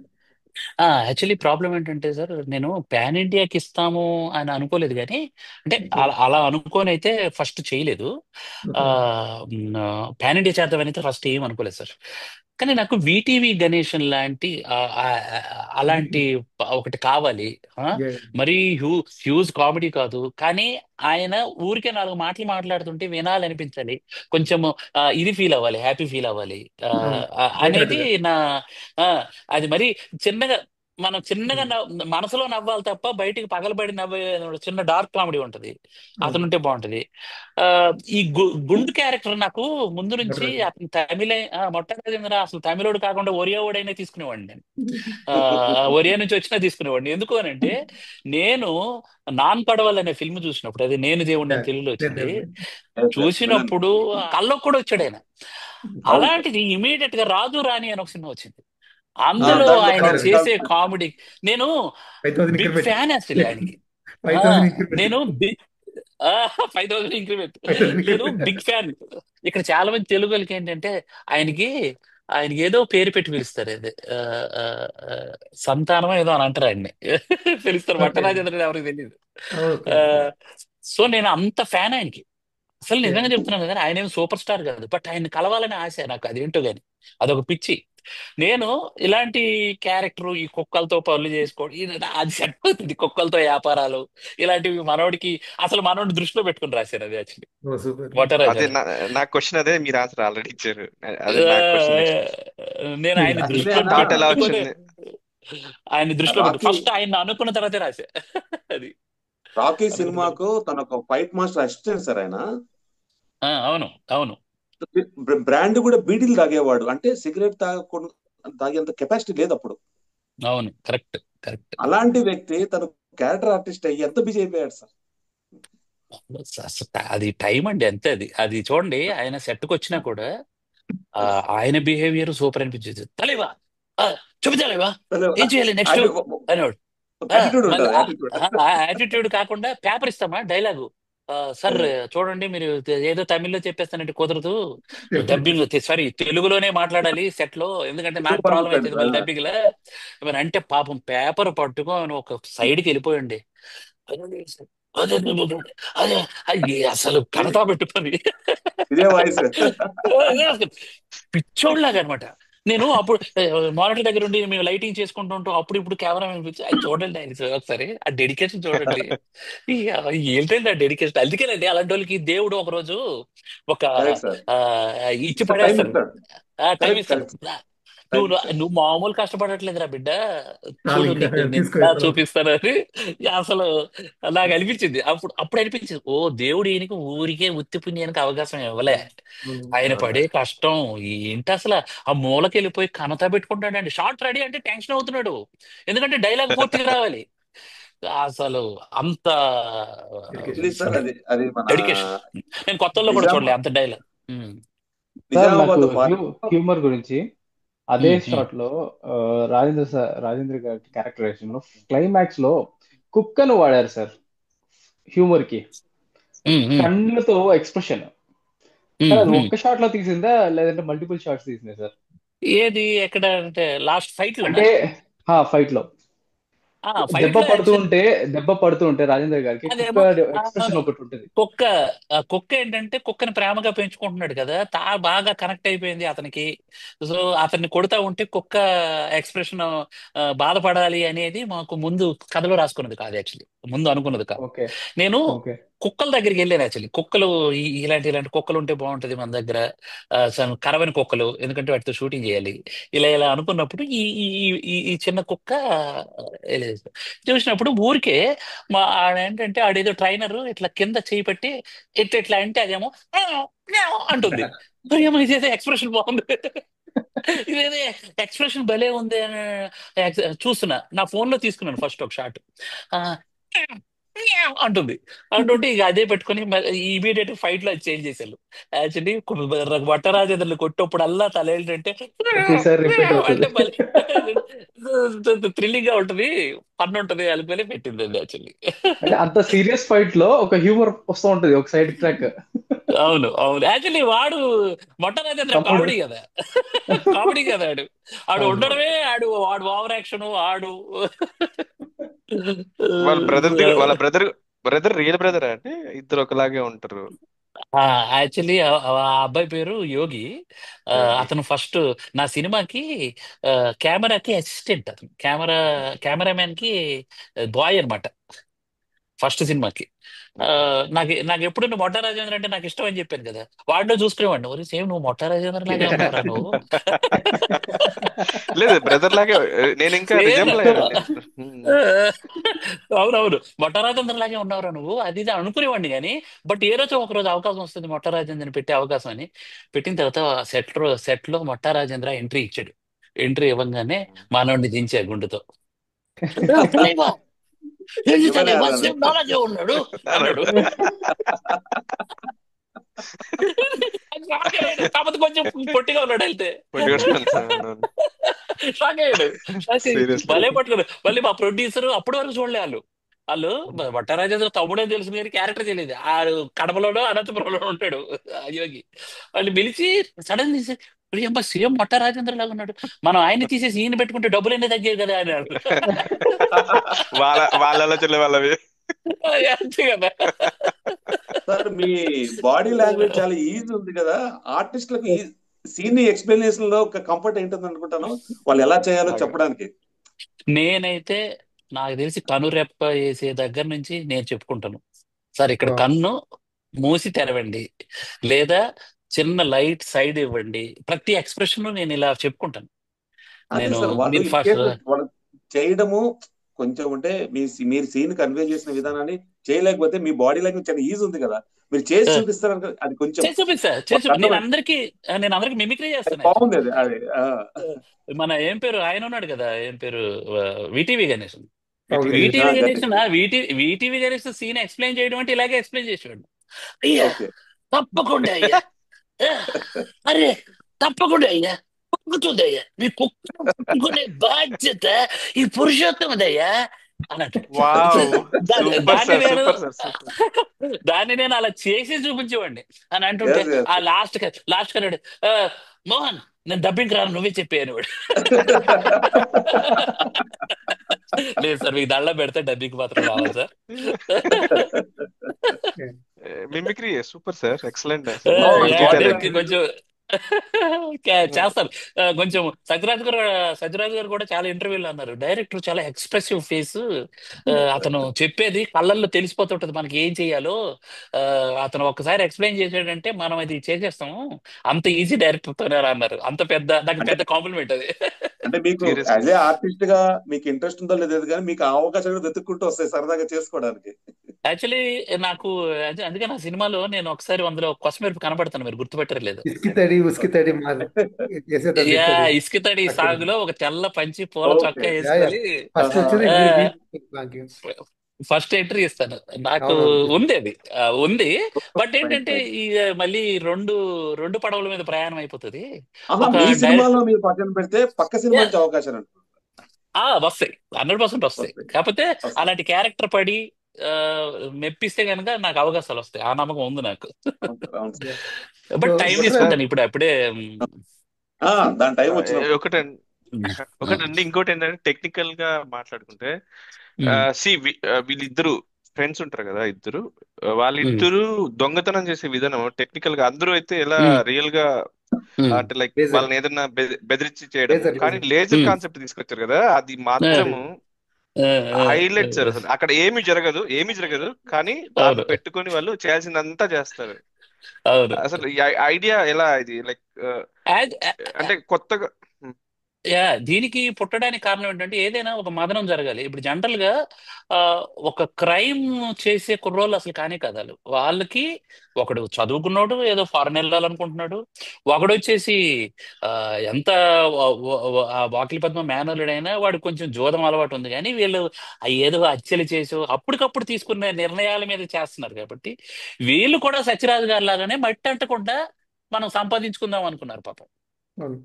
యాక్చువల్లీ ప్రాబ్లం ఏంటంటే సార్, నేను పాన్ ఇండియాకి ఇస్తాము అని అనుకోలేదు, కానీ అంటే అలా అనుకోని అయితే ఫస్ట్ చేయలేదు. పాన్ ఇండియా చేద్దామని అయితే ఫస్ట్ ఏం అనుకోలేదు సార్. కానీ నాకు వీటీవీ గణేషన్ లాంటి అలాంటి ఒకటి కావాలి. ఆ, మరి హ్యూజ్ కామెడీ కాదు, కానీ ఆయన ఊరికే 4 మాటలు మాట్లాడుతుంటే వినాలనిపించాలి, కొంచెం ఇది ఫీల్ అవ్వాలి, హ్యాపీ ఫీల్ అవ్వాలి అనేది నా ఆ, అది మరి చిన్నగా, మనం చిన్నగా మనసులో నవ్వాలి తప్ప బయటికి పగలబడి నవ్వే చిన్న డార్క్ కామెడీ ఉంటది, అతను ఉంటే బాగుంటది. ఆ ఈ గుండు క్యారెక్టర్ నాకు ముందు నుంచి, అతను మొట్టరాజేంద్ర అసలు తమిళోడు కాకుండా ఒరియావాడైనా తీసుకునేవాడిని నేను, ఒరియా నుంచి వచ్చినా తీసుకునేవాడిని. ఎందుకు అని అంటే, నేను నాన్ పడవల్ అనే ఫిల్మ్ చూసినప్పుడు, అది నేను దేవుడిని అని తెలుగులో వచ్చింది, చూసినప్పుడు కళ్ళకు కూడా వచ్చాడు ఆయన. అలాంటిది ఇమీడియట్ గా రాజు రాణి అని ఒక సినిమా వచ్చింది, అందులో ఆయన చేసే కామెడీ, నేను బిగ్ ఫ్యాన్ యాక్చువల్లీ ఆయనకి. నేను 5,000 ఇంక్రిమెంట్, నేను బిగ్ ఫ్యాన్. ఇక్కడ చాలా మంది తెలుగు వాళ్ళకి ఏంటంటే, ఆయనకి ఆయనకి ఏదో పేరు పెట్టి పిలుస్తారు, అది సంతానం ఏదో అని అంటారు ఆయన్ని. పిలుస్తారు, భట్టరాజేంద్ర ఎవరికి తెలియదు. సో నేను అంత ఫ్యాన్ ఆయనకి, అసలు నిజంగా చెప్తున్నాను కదా, ఆయన ఏం సూపర్ స్టార్ కాదు, బట్ ఆయన కలవాలని ఆశ నాకు, అదేంటో గాని అదొక పిచ్చి. నేను ఇలాంటి క్యారెక్టర్, ఈ కుక్కలతో పనులు చేసుకోవడం, అది సెట్ అవుతుంది, కుక్కలతో వ్యాపారాలు ఇలాంటివి మనోడికి, అసలు మనోడి దృష్టిలో పెట్టుకుని రాశారు అది యాక్చువల్లీ వటరాజు అదే అని. నా క్వశ్చన్ అదే, మీరు ఆన్సర్ ఆల్రెడీ ఇచ్చారు. అదే నా క్వశ్చన్ నెక్స్ట్. నేను ఆయన దృష్టిలో థాట్ ఎలా పెట్టుకునే, వచ్చింది? ఆయన దృష్టిలో పెట్టు, రాకీ ఫస్ట్ ఆయన అనుకున్న తర్వాతే రాశా. అది రాకీ సినిమాకు తన ఒక ఫైట్ మాస్టర్ అసిస్టెంట్ సార్ ఆయన. అవును అవును. బ్రాండ్ కూడా బీడీలు తాగేవాడు, అంటే సిగరెట్ తాగకుండా తాగేంత కెపాసిటీ లేదు అప్పుడు. అవును, కరెక్ట్ కరెక్ట్. అలాంటి వ్యక్తి తన క్యారెక్టర్ ఆర్టిస్ట్ అయ్యి ఎంత బిజీ అయిపోయాడు సార్. అది టైం అండి, అంతే. అది చూడండి, ఆయన సెట్కి వచ్చినా కూడా ఆయన బిహేవియర్ సూపర్ అనిపించేది. తలేవా చూపించలేవా, ఏం చేయాలి నెక్స్ట్ అనేవాడు. యాటిట్యూడ్ ఉంటుంది, యాటిట్యూడ్. యాటిట్యూడ్ కాకుండా పేపర్ ఇస్తామా డైలాగు, సార్ అదే చూడండి, మీరు ఏదో తమిళ్లో చెప్పేస్తానంటే కుదరదు, చెప్పండి. డబ్బింగ్ సారీ తెలుగులోనే మాట్లాడాలి సెట్ లో, ఎందుకంటే తెలుగు నాకు ప్రాబ్లం మాట్లాడు. అవుతుంది మళ్ళీ డబ్బింగ్ లో. మరి అంటే పాపం పేపర్ పట్టుకొని ఒక సైడ్కి వెళ్ళిపోయండి. అదే అదే అదే అదే అసలు కనతా పెట్టుకొని ఇదే వాయిస్. పిచ్చోళ్ళలాగా అనమాట. నేను అప్పుడు మానిటర్ దగ్గర ఉండి మేము లైటింగ్ చేసుకుంటూ ఉంటాం, అప్పుడు ఇప్పుడు కెమెరా వినిపించి అది చూడండి ఆయన ఒకసారి ఆ డెడికేషన్ చూడండి. ఇక ఏంటండి ఆ డెడికేషన్. అందుకేనండి అలాంటి వాళ్ళకి దేవుడు ఒక రోజు ఒక కరెక్ట్ సార్. ఆ, ఇచ్చి టైం పడేస్తాడు, ఇస్తాడు. టైం కరెక్ట్ ఇస్తాడు. కరెక్ట్. టైం నువ్వు ఇస్తాడు. నువ్వు మామూలు కష్టపడట్లేదురా బిడ్డ, చాలు చూడు ఇంకా నీకు నేను తీసుకో ఎలా ఎక్కడ. చూపిస్తానని. అసలు నాకు అనిపించింది అప్పుడు, అనిపించింది ఓ దేవుడు ఈయనకి ఊరికే ఉత్తి పుణ్యానికి అవకాశం ఇవ్వలే, ఆయన అవునా. పడే కష్టం ఏంటి అసలు. ఆ మూలకి వెళ్ళిపోయి కనతా పెట్టుకుంటాడండి, షార్ట్ రెడీ అంటే టెన్షన్ అవుతున్నాడు, ఎందుకంటే డైలాగ్ పూర్తిగా రావాలి. అసలు అంత డెడికేషన్. ఉంది సార్. అది అది మన డెడికేషన్. నేను కొత్తల్లో కూడా నిజాం చూడలే అంత డైలాగ్. సార్ నాకు నిజామాబాద్ ఫారెస్ట్. హ్యూమర్ గురించి అదే షాట్ లో రాజేంద్ర గారి క్యారెక్టరైజేషన్ లో క్లైమాక్స్ లో కుక్కను వాడారు సార్ హ్యూమర్ కి. కళ్ళతో ఎక్స్ప్రెషన్. సార్ అది ఒక్క షాట్ లో తీసిందా లేదంటే మల్టిపుల్ షాట్స్ తీసిందా సార్? ఏది ఎక్కడ అంటే లాస్ట్ ఫైట్ లోనా? అంటే ఫైట్ లో ఫైట్ లో యాక్చువల్ దెబ్బ పడుతూ ఉంటే రాజేంద్ర గారికి కుక్క అదేమో ఎక్స్ప్రెషన్ ఒకటి ఉంటుంది. కుక్క, కుక్క ఏంటంటే కుక్కని ప్రేమగా పెంచుకుంటున్నాడు కదా, బాగా కనెక్ట్ అయిపోయింది అతనికి. సో అతన్ని కొడతా ఉంటే కుక్క ఎక్స్ప్రెషన్ బాధపడాలి అనేది మాకు ముందు కథలో రాసుకున్నది కాదు, యాక్చువల్లీ ముందు అనుకున్నది కాదు. ఓకే నేను ఓకే కుక్కల దగ్గరికి వెళ్ళాను యాక్చువల్లీ. కుక్కలు ఇలాంటి కుక్కలు ఉంటే బాగుంటది మన దగ్గర, కరవని కుక్కలు, ఎందుకంటే వాటితో షూటింగ్ చేయాలి. ఇలా అనుకున్నప్పుడు ఈ ఈ ఈ ఈ- ఈ చిన్న కుక్క వెళ్ళేది. చూసినప్పుడు ఊరికే ఏంటంటే ఆడేదో ట్రైనర్ ఇట్లా కింద చేయి పెట్టి ఇట్లా అంటే అదేమో "మ్యావ్, మ్యావ్" అంటుంది. మరి ఏమో ఇదేదో ఎక్స్ప్రెషన్ బాగుంది, ఇదేదో ఎక్స్ప్రెషన్ భలే ఉంది అని చూస్తున్నా. నా ఫోన్ లో తీసుకున్నాను ఫస్ట్ ఒక షాట్. అంటుంది. అంటుంటే ఇక అదే పెట్టుకుని ఇమీడియట్ ఫైట్ లో అది చేంజ్ చేశారు. యాక్చువల్లీ వట్టరాజేంద్రులు కొట్టేప్పుడు అల్లా తల ఏంటంటే ప్రతిసారి రిపీట్ అవుతుంది. అంటే మళ్ళీ థ్రిల్లింగ్ గా ఉంటది, ఫన్ ఉంటది అనుకుని పెట్టిందండి యాక్చువల్లీ. అంటే అంత సీరియస్ ఫైట్ లో ఒక హ్యూమర్ వస్తూ ఉంటది, ఒక సైడ్ ట్రాక్. అవును అవును, యాక్చువల్లీ వాడు మొట్టరాజేంద్ర తమ్ముడు. కామెడీ కదా, కామెడీ కదా ఆడు. ఆడు అవును. ఉండడమే వాడు ఓవర్ యాక్షన్ ఆడు. వాళ్ళ బ్రదర్ బ్రదర్ రియల్ బ్రదర్ అంటే ఇద్దరు ఒకలాగే ఉంటారు. యాక్చువల్లీ ఆ అబ్బాయి పేరు యోగి. యోగి. అతను ఫస్ట్ నా సినిమాకి కెమెరాకి అసిస్టెంట్, అతను కెమెరామెన్ కి బాయ్ అన్నమాట ఫస్ట్ సినిమాకి. నాకు ఎప్పుడు నువ్వు మొట్ట రాజేంద్ర అంటే నాకు ఇష్టం అని చెప్పాను కదా, వాడిలో చూసుకునేవాడిని, ఒరే సేమ్ నువ్వు మొట్ట రాజేంద్ర లాగే ఉన్నావురా నువ్వు. లేదు బ్రదర్ లాగే. నేను ఇంకా సేమ్. రిజంబుల్ అయ్యానండి. అవునవును, మొట్ట రాజేంద్ర లాగే ఉన్నావురా నువ్వు, అది ఇది అనుకునేవాడిని కానీ. బట్ ఏ రోజు ఒక రోజు అవకాశం వస్తుంది మొట్ట రాజేంద్రని పెట్టే అవకాశం అని, పెట్టిన తర్వాత సెట్ లో మొట్ట రాజేంద్ర ఎంట్రీ ఇచ్చాడు. ఎంట్రీ ఇవ్వగానే మానవుడిని దించా గుండుతో. "తలైవా, ఏంటి నిజమనే తలైవా, అన్నాడు. సేమ్ నాలాగే ఉన్నాడు" అన్నాడు. అది షాక్ అయ్యాడు, కాకపోతే కొంచెం పొట్టిగా ఉన్నాడు అయితే. షాక్ అయ్యాడు. షాక్ అయ్యి సీరియస్లీ. భలే పట్టుకున్నారు. మళ్ళీ మా ప్రొడ్యూసర్ అప్పటి వరకు చూడలే వాళ్ళు వట్టరాజేంద్ర తమ్ముడే తెలుసు కానీ క్యారెక్టర్ తెలియదు. ఆడు కడపలోనో అనంతపురంలో ఉంటాడు ఆ యోగి. వాళ్ళు పిలిచి సడన్ తీసి అమ్మ సీఎం వట్టరాజేంద్ర లాగా ఉన్నాడు, మనం ఆయన్ని తీసేసి ఈయన పెట్టుకుంటే డబ్బులన్నీ తగ్గేవి కదా అన్నాడు. వాళ్ళ ఆలోచనలు వాళ్ళవి. అంతే కదా. సార్ మీ బాడీ లాంగ్వేజ్ చాలా ఈజీ ఉంది కదా, ఆర్టిస్టులకు ఈ సీన్ ఎక్స్ప్లెనేషన్ లో ఒక కంఫర్ట్ ఏంటుంది అనుకుంటాను, వాళ్ళు ఎలా చేయాలో చెప్పడానికి. నేనైతే నాకు తెలిసి కనురెప్ప వేసే దగ్గర నుంచి నేను చెప్పుకుంటాను, సార్ ఇక్కడ కన్ను మూసి తెరవండి, లేదా చిన్న లైట్ సైడ్ ఇవ్వండి, ప్రతి ఎక్స్ప్రెషన్ నేను ఇలా చెప్పుకుంటాను. అదే నేను సార్ వాళ్ళు మీరు ఇన్ ఫస్ట్ కేసు వాళ్ళు చేయడము కొంచెం అంటే మీరు సీన్ కన్వే చేసిన విధానాన్ని చేయలేకపోతే మీ బాడీ లాంగ్వేజ్ చాలా ఈజీ ఉంది కదా, మీరు చేసి చూపిస్తారు అనుకో, అది కొంచెం చేసి చూపిస్తా కన్ను నేను అందరికి మిమిక్రీ అది చేస్తాను బాగుంది. యాక్చువల్లీ. అది మన ఏం పేరు ఆయన ఉన్నాడు కదా, ఏం పేరు, విటీవీ గణేష్. అవును. VTV Ganesh Ganesh. VTV Ganesh scene explain చేయడం అంటే ఇలాగే ఎక్స్ప్లెయిన్ చేసేవాడు. అయ్యా ఓకే. తప్పకుండా అయ్యా, ఆ, అరే తప్పకుండా అయ్యా, కుక్కుతుందయ్యా, మీ కుక్కను పట్టుకునే బాధ్యత ఈ పురుషోత్తమదయ్యా అన్నట్టు. వావ్, దాన్ని సూపర్ దాన్ని సార్, నేను సూపర్ సార్, సూపర్. దాన్ని నేను అలా చేసి చూపించేవాడిని అని అంటుంటే ఎస్ ఆ ఎస్ లాస్ట్ కన్నాడు మోహన్ నేను డబ్బింగ్ రాను నువ్వే చెప్పాను వాడు. లేదు సార్ మీకు దండం పెడితే డబ్బింగ్ మాత్రం రావాలి sir. Mimicry super sir, excellent ఆ, అసలు, మల్టీ అంటే టాలెంటెడ్. కొంచెం చేస్తారు. కొంచెం సత్యరాజ్ గారు కూడా చాలా ఇంటర్వ్యూలు అన్నారు, డైరెక్టర్ చాలా ఎక్స్ప్రెసివ్ ఫేస్, అతను చెప్పేది కళ్ళల్లో తెలిసిపోతుంటది మనకి ఏం చెయ్యాలో. ఆ, అతను ఒకసారి ఎక్స్ప్లెయిన్ చేసాడంటే మనం అది చేసేస్తాము, అంత ఈజీ డైరెక్టర్ తోనే అన్నారు. అంత పెద్ద నాకు అంటే పెద్ద కాంప్లిమెంట్ అది. అంటే మీకు సీరియస్లీ యాజ్ ఏ ఆర్టిస్ట్ గా మీకు ఇంట్రెస్ట్ ఉందో లేదో కానీ మీకు ఆ అవకాశాలు కూడా వెతుక్కుంటూ వస్తాయి సరదాగా చేసుకోవడానికి. యాక్చువల్లీ నాకు అందుకే నా సినిమాలో నేను ఒకసారి అందులో కొసమెరుపు కనబడతాను, మీరు గుర్తుపెట్టరు లేదు. ఇసుకి ఉస్కి తడి మాది చేసేద్దాం యా చెప్తాడు. ఇసుకతడి అక్కడ సాగులో ఒక తెల్ల పంచి పూల ఓకే. చొక్కా వేసుకొని ఫస్ట్ వచ్చేది ఆ, మీరు మీకు ఫస్ట్ ఎంట్రీ ఇస్తాను. నాకు అవునవును. ఉంది అది, ఉంది. బట్ ఫైన్ ఏంటంటే ఫైన్. ఈ మళ్ళీ రెండు రెండు పడవల మీద ప్రయాణం అయిపోతుంది. ఆహా, ఒక మీ డైరెక్ట్ సినిమాలో మీరు పక్కన పెడితే పక్క సినిమా నుంచి అవకాశాలు అంటారు. వస్తాయి, 100% వస్తాయి. వస్తాయి కాకపోతే వస్తాయి. అలాంటి క్యారెక్టర్ పడి ఆ, మెప్పిస్తే కనుక నాకు అవకాశాలు వస్తాయి, ఆ నమ్మకం ఉంది నాకు. అవును సార్. సో బట్ టైం మొట్టమొదటి తీసుకుంటాను ఇప్పుడు అప్పుడే. దాని టైం వచ్చినప్పుడు. ఒకటండి ఒకటండి ఇంకోటి ఏంటంటే టెక్నికల్ గా మాట్లాడుకుంటే, సి వీళ్ళిద్దరు ఫ్రెండ్స్ ఉంటారు కదా ఇద్దరు, వాళ్ళిద్దరు దొంగతనం చేసే విధానం టెక్నికల్ గా అందరూ అయితే ఎలా రియల్ గా అంటే లైక్ లేజర్ వాళ్ళని ఏదన్నా బెదిరించి చేయడము, లేజర్ కానీ లేజర్ లేజర్ కాన్సెప్ట్ తీసుకొచ్చారు కదా, అది మాత్రము హైలైట్ సార్. అసలు అక్కడ ఏమీ జరగదు కానీ దాన్ని అవును పెట్టుకొని వాళ్ళు చేయాల్సిందంతా చేస్తారు. అవును. అసలు ఈ ఐడియా ఎలా ఇది లైక్ యాజ్- అంటే కొత్తగా. దీనికి పుట్టడానికి కారణం ఏంటంటే ఏదైనా ఒక మదనం జరగాలి. ఇప్పుడు జనరల్ గా ఆ, ఒక క్రైమ్ చేసే కుర్రోళ్ళు అసలు కానే కదాలు వాళ్ళకి, ఒకడు చదువుకున్నాడు ఏదో ఫారెన్ వెళ్ళాలనుకుంటున్నాడు, ఒకడు వచ్చేసి ఆ, ఎంత వాకిలి పద్మ మేనలుడైనా వాడు కొంచెం జోదం అలవాటు ఉంది, కానీ వీళ్ళు ఏదో హత్యలు చేసి అప్పటికప్పుడు తీసుకునే నిర్ణయాల మీద చేస్తున్నారు. కాబట్టి వీళ్ళు కూడా సత్యరాజు గారి లాగానే మట్టి అంటకుండా మనం సంపాదించుకుందాం అనుకున్నారు పాపం. అవును.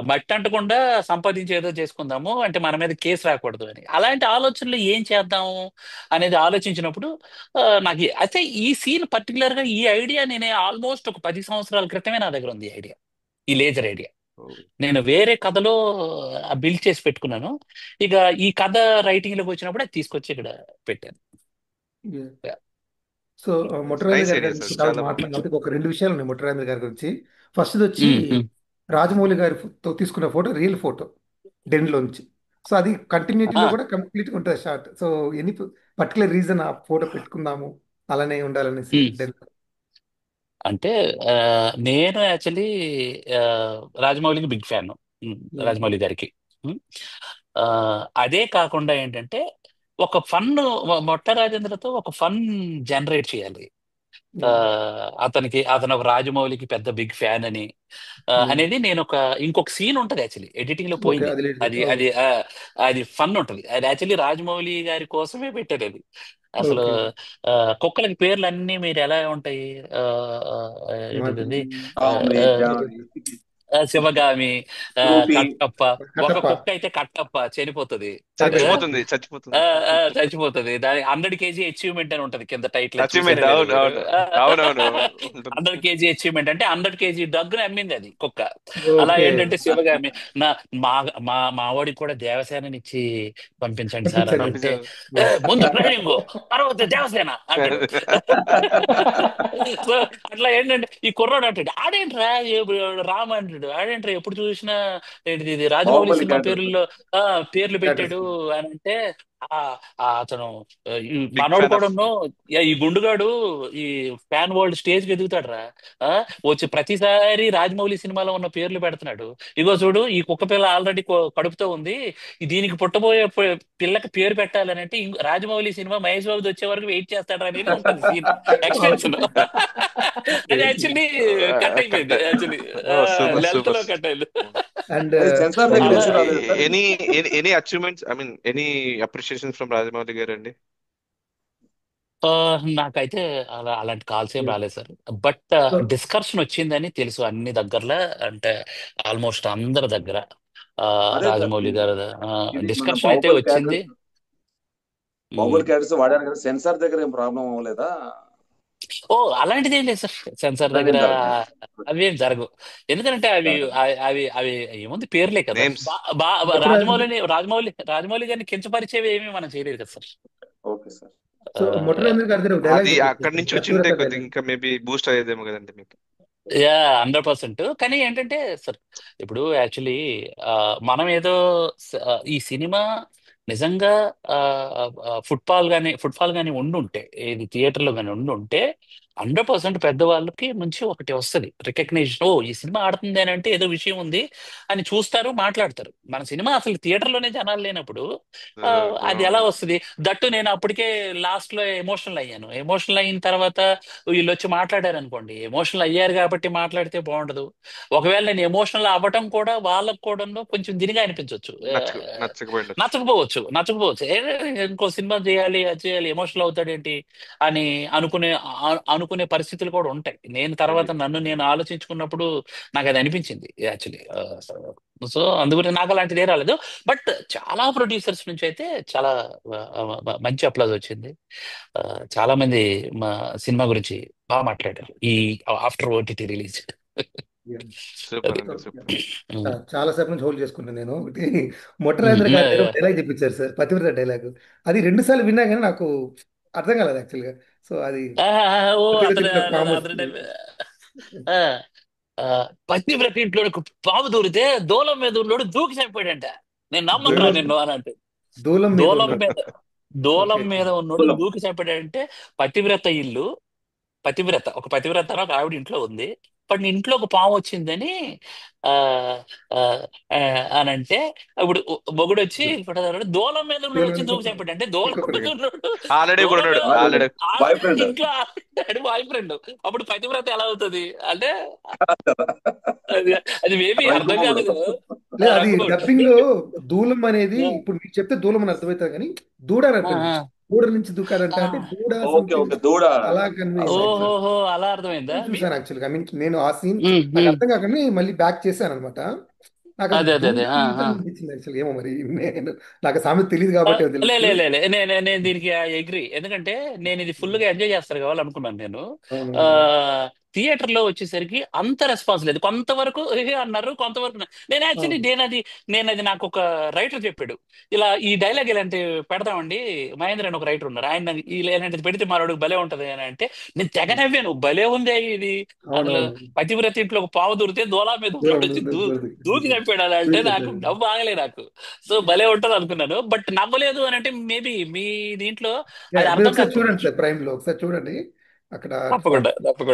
మట్టి అంటకుండా సంపాదించి ఏదో చేసుకుందాము అంటే మన మీద కేసు రాకూడదు అని, అలాంటి ఆలోచనలు ఏం చేద్దాము అనేది ఆలోచించినప్పుడు అయితే ఈ సీన్ పర్టికులర్ గా ఈ ఐడియా నేనే ఆల్మోస్ట్ ఒక 10 సంవత్సరాల క్రితమే నా దగ్గర ఉంది ఈ ఐడియా, ఈ లేజర్ ఐడియా. నేను వేరే కథలో బిల్డ్ చేసి పెట్టుకున్నాను. ఇక ఈ కథ రైటింగ్ లోకి వచ్చినప్పుడు అది తీసుకొచ్చి ఇక్కడ పెట్టాను. సో మొట్టరాజేంద్ర నైస్ గారి ఐడియా గురించి సార్, చాలా చాలా బాగుంది. మాట్లాడినప్పుడు ఒక 2 విషయాలు ఉన్నాయి మొట్టరాజేంద్ర గారి గురించి. ఫస్ట్ వచ్చి ఉమ్, ఉమ్. రాజమౌళి గారితో తీసుకున్న ఫోటో రియల్ ఫోటో డెన్లోంచి. సో అది ఆ, కంటిన్యూటీలో కూడా కంప్లీట్గా ఉంటుంది short. So any particular reason ఆ ఫోటో పెట్టుకుందాము అలానే ఉండాలనేసి ఉమ్. డెన్. అంటే నేను యాక్చువల్లీ రాజమౌళికి బిగ్ ఫ్యాన్, రాజమౌళి గారికి. ఉమ్. ఆ, అదే కాకుండా ఏంటంటే ఒక ఫన్, మొట్ట రాజేంద్రతో ఒక ఫన్ జనరేట్ చేయాలి. అతను ఒక రాజమౌళికి పెద్ద బిగ్ ఫ్యాన్ అని అనేది నేను ఇంకొక సీన్ ఉంటది యాక్చువల్లీ ఎడిటింగ్ లో ఓకే, పోయింది. అది లేదు. అది అది అది ఫన్ ఉంటది, అది యాక్చువల్లీ రాజమౌళి గారి కోసమే పెట్టారు అది. అసలు ఓకే. కుక్కలకి పేర్లు అన్ని మీరు ఎలా ఉంటాయి, ఆ, ఆ, ఏంటిది కామెడీ ఆ, జానకి శివగామి, రూపీ. కట్టప్ప. ఒక కట్టప్ప కుక్క అయితే కట్టప్ప చనిపోతుంది. చనిపోయింది. చచ్చిపోతుంది. చచ్చిపోతుంది. దాని 100 kg అచీవ్మెంట్ అని ఉంటది కింద టైటిల్, అచీవ్మెంట్, చూసారా లేదు అవును మీరు? అవును అవునవును ఉంటుంది. 100 kg అచీవ్మెంట్ అంటే 100 kg డగ్గుని అమ్మింది అది కుక్క. అలా ఓకే. ఏంటంటే శివగామి నా మా మా మావాడికి కూడా దేవసేననిచ్చి పంపించండి సార్ అని అంటే, పంపించారు. ముందు ట్రైనింగ్ తర్వాత దేవసేన అంటాడు. సో అట్లా ఏంటంటే ఈ కుర్రాడు అంటాడు, ఆడేంట్రా రామ్ అంటాడు, ఆడేంట్రా ఎప్పుడు చూసినా ఏంటిది ఇది రాజమౌళి బాహుబలి సినిమా క్యారెక్టర్. పేర్లలో పేర్లు That is పెట్టాడు అని అంటే ఆ అతను ఈ బిగ్ మనోడు ఫ్యాన్ ఆఫ్. కూడాను, ఈ గుండుగాడు ఈ ఫ్యాన్ వరల్డ్ స్టేజ్ కి ఎదుగుతాడు రా, వచ్చి ప్రతిసారి రాజమౌళి సినిమాలో ఉన్న పేర్లు పెడుతున్నాడు. ఇగో చూడు ఈ కుక్క పిల్ల ఆల్రెడీ కడుపుతో ఉంది, దీనికి పుట్టబోయే పిల్లకి పేరు పెట్టాలని అంటే రాజమౌళి సినిమా మహేష్ బాబు వచ్చే వరకు వెయిట్ చేస్తాడు అనేది ఉంటుంది సీన్ ఎక్స్టెన్షన్. అది యాక్చువల్లీ కట్ అయిపోయింది, యాక్చువల్లీ సూపర్ లెంత్ సూపర్. లో కట్ అయింది. అండ్ అది సెన్సార్ దగ్గర అలా ఇష్యూ రాలేదు sir. Any achievements, I mean any appreciation from Rajamouli గారు అండి? ఆ, నాకైతే అలాంటి కాల్స్ ఏం రాలేదు సార్. బట్ డిస్కషన్ వచ్చిందని తెలుసు అన్ని దగ్గరలో, అంటే ఆల్మోస్ట్ అందరి దగ్గర అదే సార్, రాజమౌళి గారు ఇది మన డిస్కషన్ అయితే వచ్చింది. బాహుబలి క్యారెక్టర్స్ వాడారు కదా, సెన్సార్ దగ్గర ఏం ప్రాబ్లం అవ్వలేదా? ఓ అలాంటిది ఏం లేదు సార్. సెన్సార్ అలాంటి దగ్గర ఏం జరగదు. అవి ఏం జరగవు. ఎందుకంటే అవి అవి అవి అవి ఏముంది, పేర్లే కదా. నేమ్స్. మొట్టరాజు రాజమౌళి గారిని కించపరిచేవి ఏమీ మనం చేయలేదు కదా సార్. Okay sir. సో ఆ, మొట్టరాజు గారి దగ్గర ఒక డైలాగ్ అది చెప్పారు అక్కడి నుంచి వచ్చి ఉంటే పతివ్రత కొద్దిగా డైలాగ్. ఇంకా మేబీ బూస్ట్ అయ్యేదేమో కదండి మీకు. 100%. కానీ ఏంటంటే సార్, ఇప్పుడు యాక్చువల్లీ మనం ఏదో ఈ సినిమా నిజంగా ఫుట్ఫాల్ గానీ ఉండుంటే, ఇది థియేటర్లో కానీ ఉండుంటే 100% పెద్దవాళ్ళకి నుంచి ఒకటి వస్తుంది రికగ్నిషన్. ఓ ఈ సినిమా ఆడుతుంది అని అంటే ఏదో విషయం ఉంది అని చూస్తారు, మాట్లాడతారు. మన సినిమా అసలు థియేటర్లోనే జనాలు లేనప్పుడు ఆ, అది ఎలా వస్తుంది? దట్టు నేను అప్పటికే లాస్ట్ లో ఎమోషనల్ అయ్యాను. ఎమోషనల్ అయిన తర్వాత వీళ్ళు వచ్చి మాట్లాడారు అనుకోండి, ఎమోషనల్ అయ్యారు కాబట్టి మాట్లాడితే బాగుండదు. ఒకవేళ నేను ఎమోషనల్ అవ్వటం కూడా వాళ్ళకు కూడా కొంచెం దినిగా అనిపించవచ్చు, నచ్చకపోయిండొచ్చు. నచ్చకపోవచ్చు. ఇంకో సినిమా చేయాలి, అది చేయాలి, ఎమోషనల్ అవుతాడేంటి అని అనుకునే పరిస్థితులు కూడా ఉంటాయి. నేను తర్వాత నన్ను నేను ఆలోచించుకున్నప్పుడు నాకు అది అనిపించింది యాక్చువల్లీ. సో అందుకని నాకు అలాంటిది ఏ రాలేదు. బట్ చాలా ప్రొడ్యూసర్స్ నుంచి అయితే చాలా మంచి అప్లాజ్ వచ్చింది. ఆ, చాలా మంది మా సినిమా గురించి బాగా మాట్లాడారు ఈ ఆఫ్టర్ ఓటీటీ రిలీజ్. సూపర్ అది అండి, సూపర్. చాలా సేపు నుంచి హోల్డ్ చేసుకున్నాను నేను. ఒకటి మొట్టరాజేంద్ర గారి దగ్గర డైలాగ్ చెప్పించారు సార్, పతివ్రత డైలాగ్. అది 2 సార్లు విన్నా కానీ నాకు అర్థం కాలేదు యాక్చువల్గా. సో అది ఓ పతివ్రత అతను ఇంట్లో పాము అతను వస్తుంది. ఆ, ఆ, పతివ్రత ఇంట్లో పాము దూరితే దూలం మీద ఉన్నోడు దూకి చనిపోయాడంట. నేను నమ్మను రా దూలం నిన్ను అని అంటే, దూలం మీద దూలం ఉన్నాడు. మీద ఓకే. దూలం మీద ఉన్నోడు కులం. దూకి చంపాడంటే. పతివ్రత ఇల్లు, ఒక పతివ్రత అని ఒక ఆవిడ ఇంట్లో ఉంది. బట్ ఇంట్లో ఒక పాము వచ్చిందని ఆ ఆ, ఆ, అని అంటే, ఇప్పుడు మొగుడు వచ్చి దూలం మీద ఉన్నాడు దూలం వచ్చి దూకి ఇంకొక చంపాడు అంటే, దూలం ఇంకొకటి. మీద ఉన్నాడు ఆల్రెడీ కూడా దూలం ఉన్నాడు, మీద already already. Boy already friend. ఇంట్లో బాయ్ ఫ్రెండ్. అప్పుడు పతివ్రత ఎలా అవుతుంది అంటే, అది అది మేబీ అర్థం రంకుమొగుడు. కాలేదు. లేదు అది రంగమోడు. డబ్బింగ్ లో దూలం అనేది ఇప్పుడు మీకు చెప్తే దూలం అని అర్థమవుతుంది కానీ దూడ అని అర్థం. దూడ నుంచి దూకాలంట అంటే దూడ ఓకే సంథింగ్ ఓకే, దూడ. అలా కన్వే ఆ సైడ్. చేశారు. ఓహోహో అలా అర్థమైందా? చూసాను యాక్చువల్గా. ఐ మీన్ నేను ఆ సీన్ ఉమ్, నాకు ఉమ్. అర్థం కాకుండా మళ్ళీ బ్యాక్ చేశాను అనమాట. నాకు అది అదే అదే దూడ అదే అనిపించింది యాక్చువల్గా. ఏమో మరి నేను నాకు ఆ సామెత తెలియదు కాబట్టి ఏమో లే తెలుసు. లే లే లే. నేను దీనికి అగ్రి. ఎందుకంటే నేను ఇది ఫుల్ గా ఎంజాయ్ చేస్తారు కావాలనుకున్నాను నేను. ఆ అవునవును. థియేటర్ లో వచ్చేసరికి అంత రెస్పాన్స్ లేదు. కొంతవరకు "ఏహే" అన్నారు, కొంతవరకు నేను యాక్చువల్లీ అవును. నేను అది నాకు ఒక రైటర్ చెప్పాడు, ఇలా ఈ డైలాగ్ ఇలాంటి పెడదామండి. మహేంద్ర అని ఒక రైటర్ ఉన్నారు, ఆయన ఇలాంటిది పెడితే మనోడు భలే ఉంటది అని అంటే, నేను తెగ నవ్వాను. భలే ఉంది ఇది. అసలు అవునవును. పతివ్రత ఇంట్లో ఒక పావు దూరితే దూలా మీద దూరం ఉన్నోడు వచ్చి దూకి దూరం చంపాడు అని అంటే నాకు నవ్వు ఆగలే నాకు. సో భలే ఉంటది అనుకున్నాను. బట్ నవ్వలేదు అని అంటే మేబీ మీ దీంట్లో అది మీరు అర్థం ఒకసారి చూడండి కాకపోవచ్చు. సార్, ప్రైమ్ లో ఒకసారి చూడండి అక్కడ. తప్పకుండా తప్పకుండా.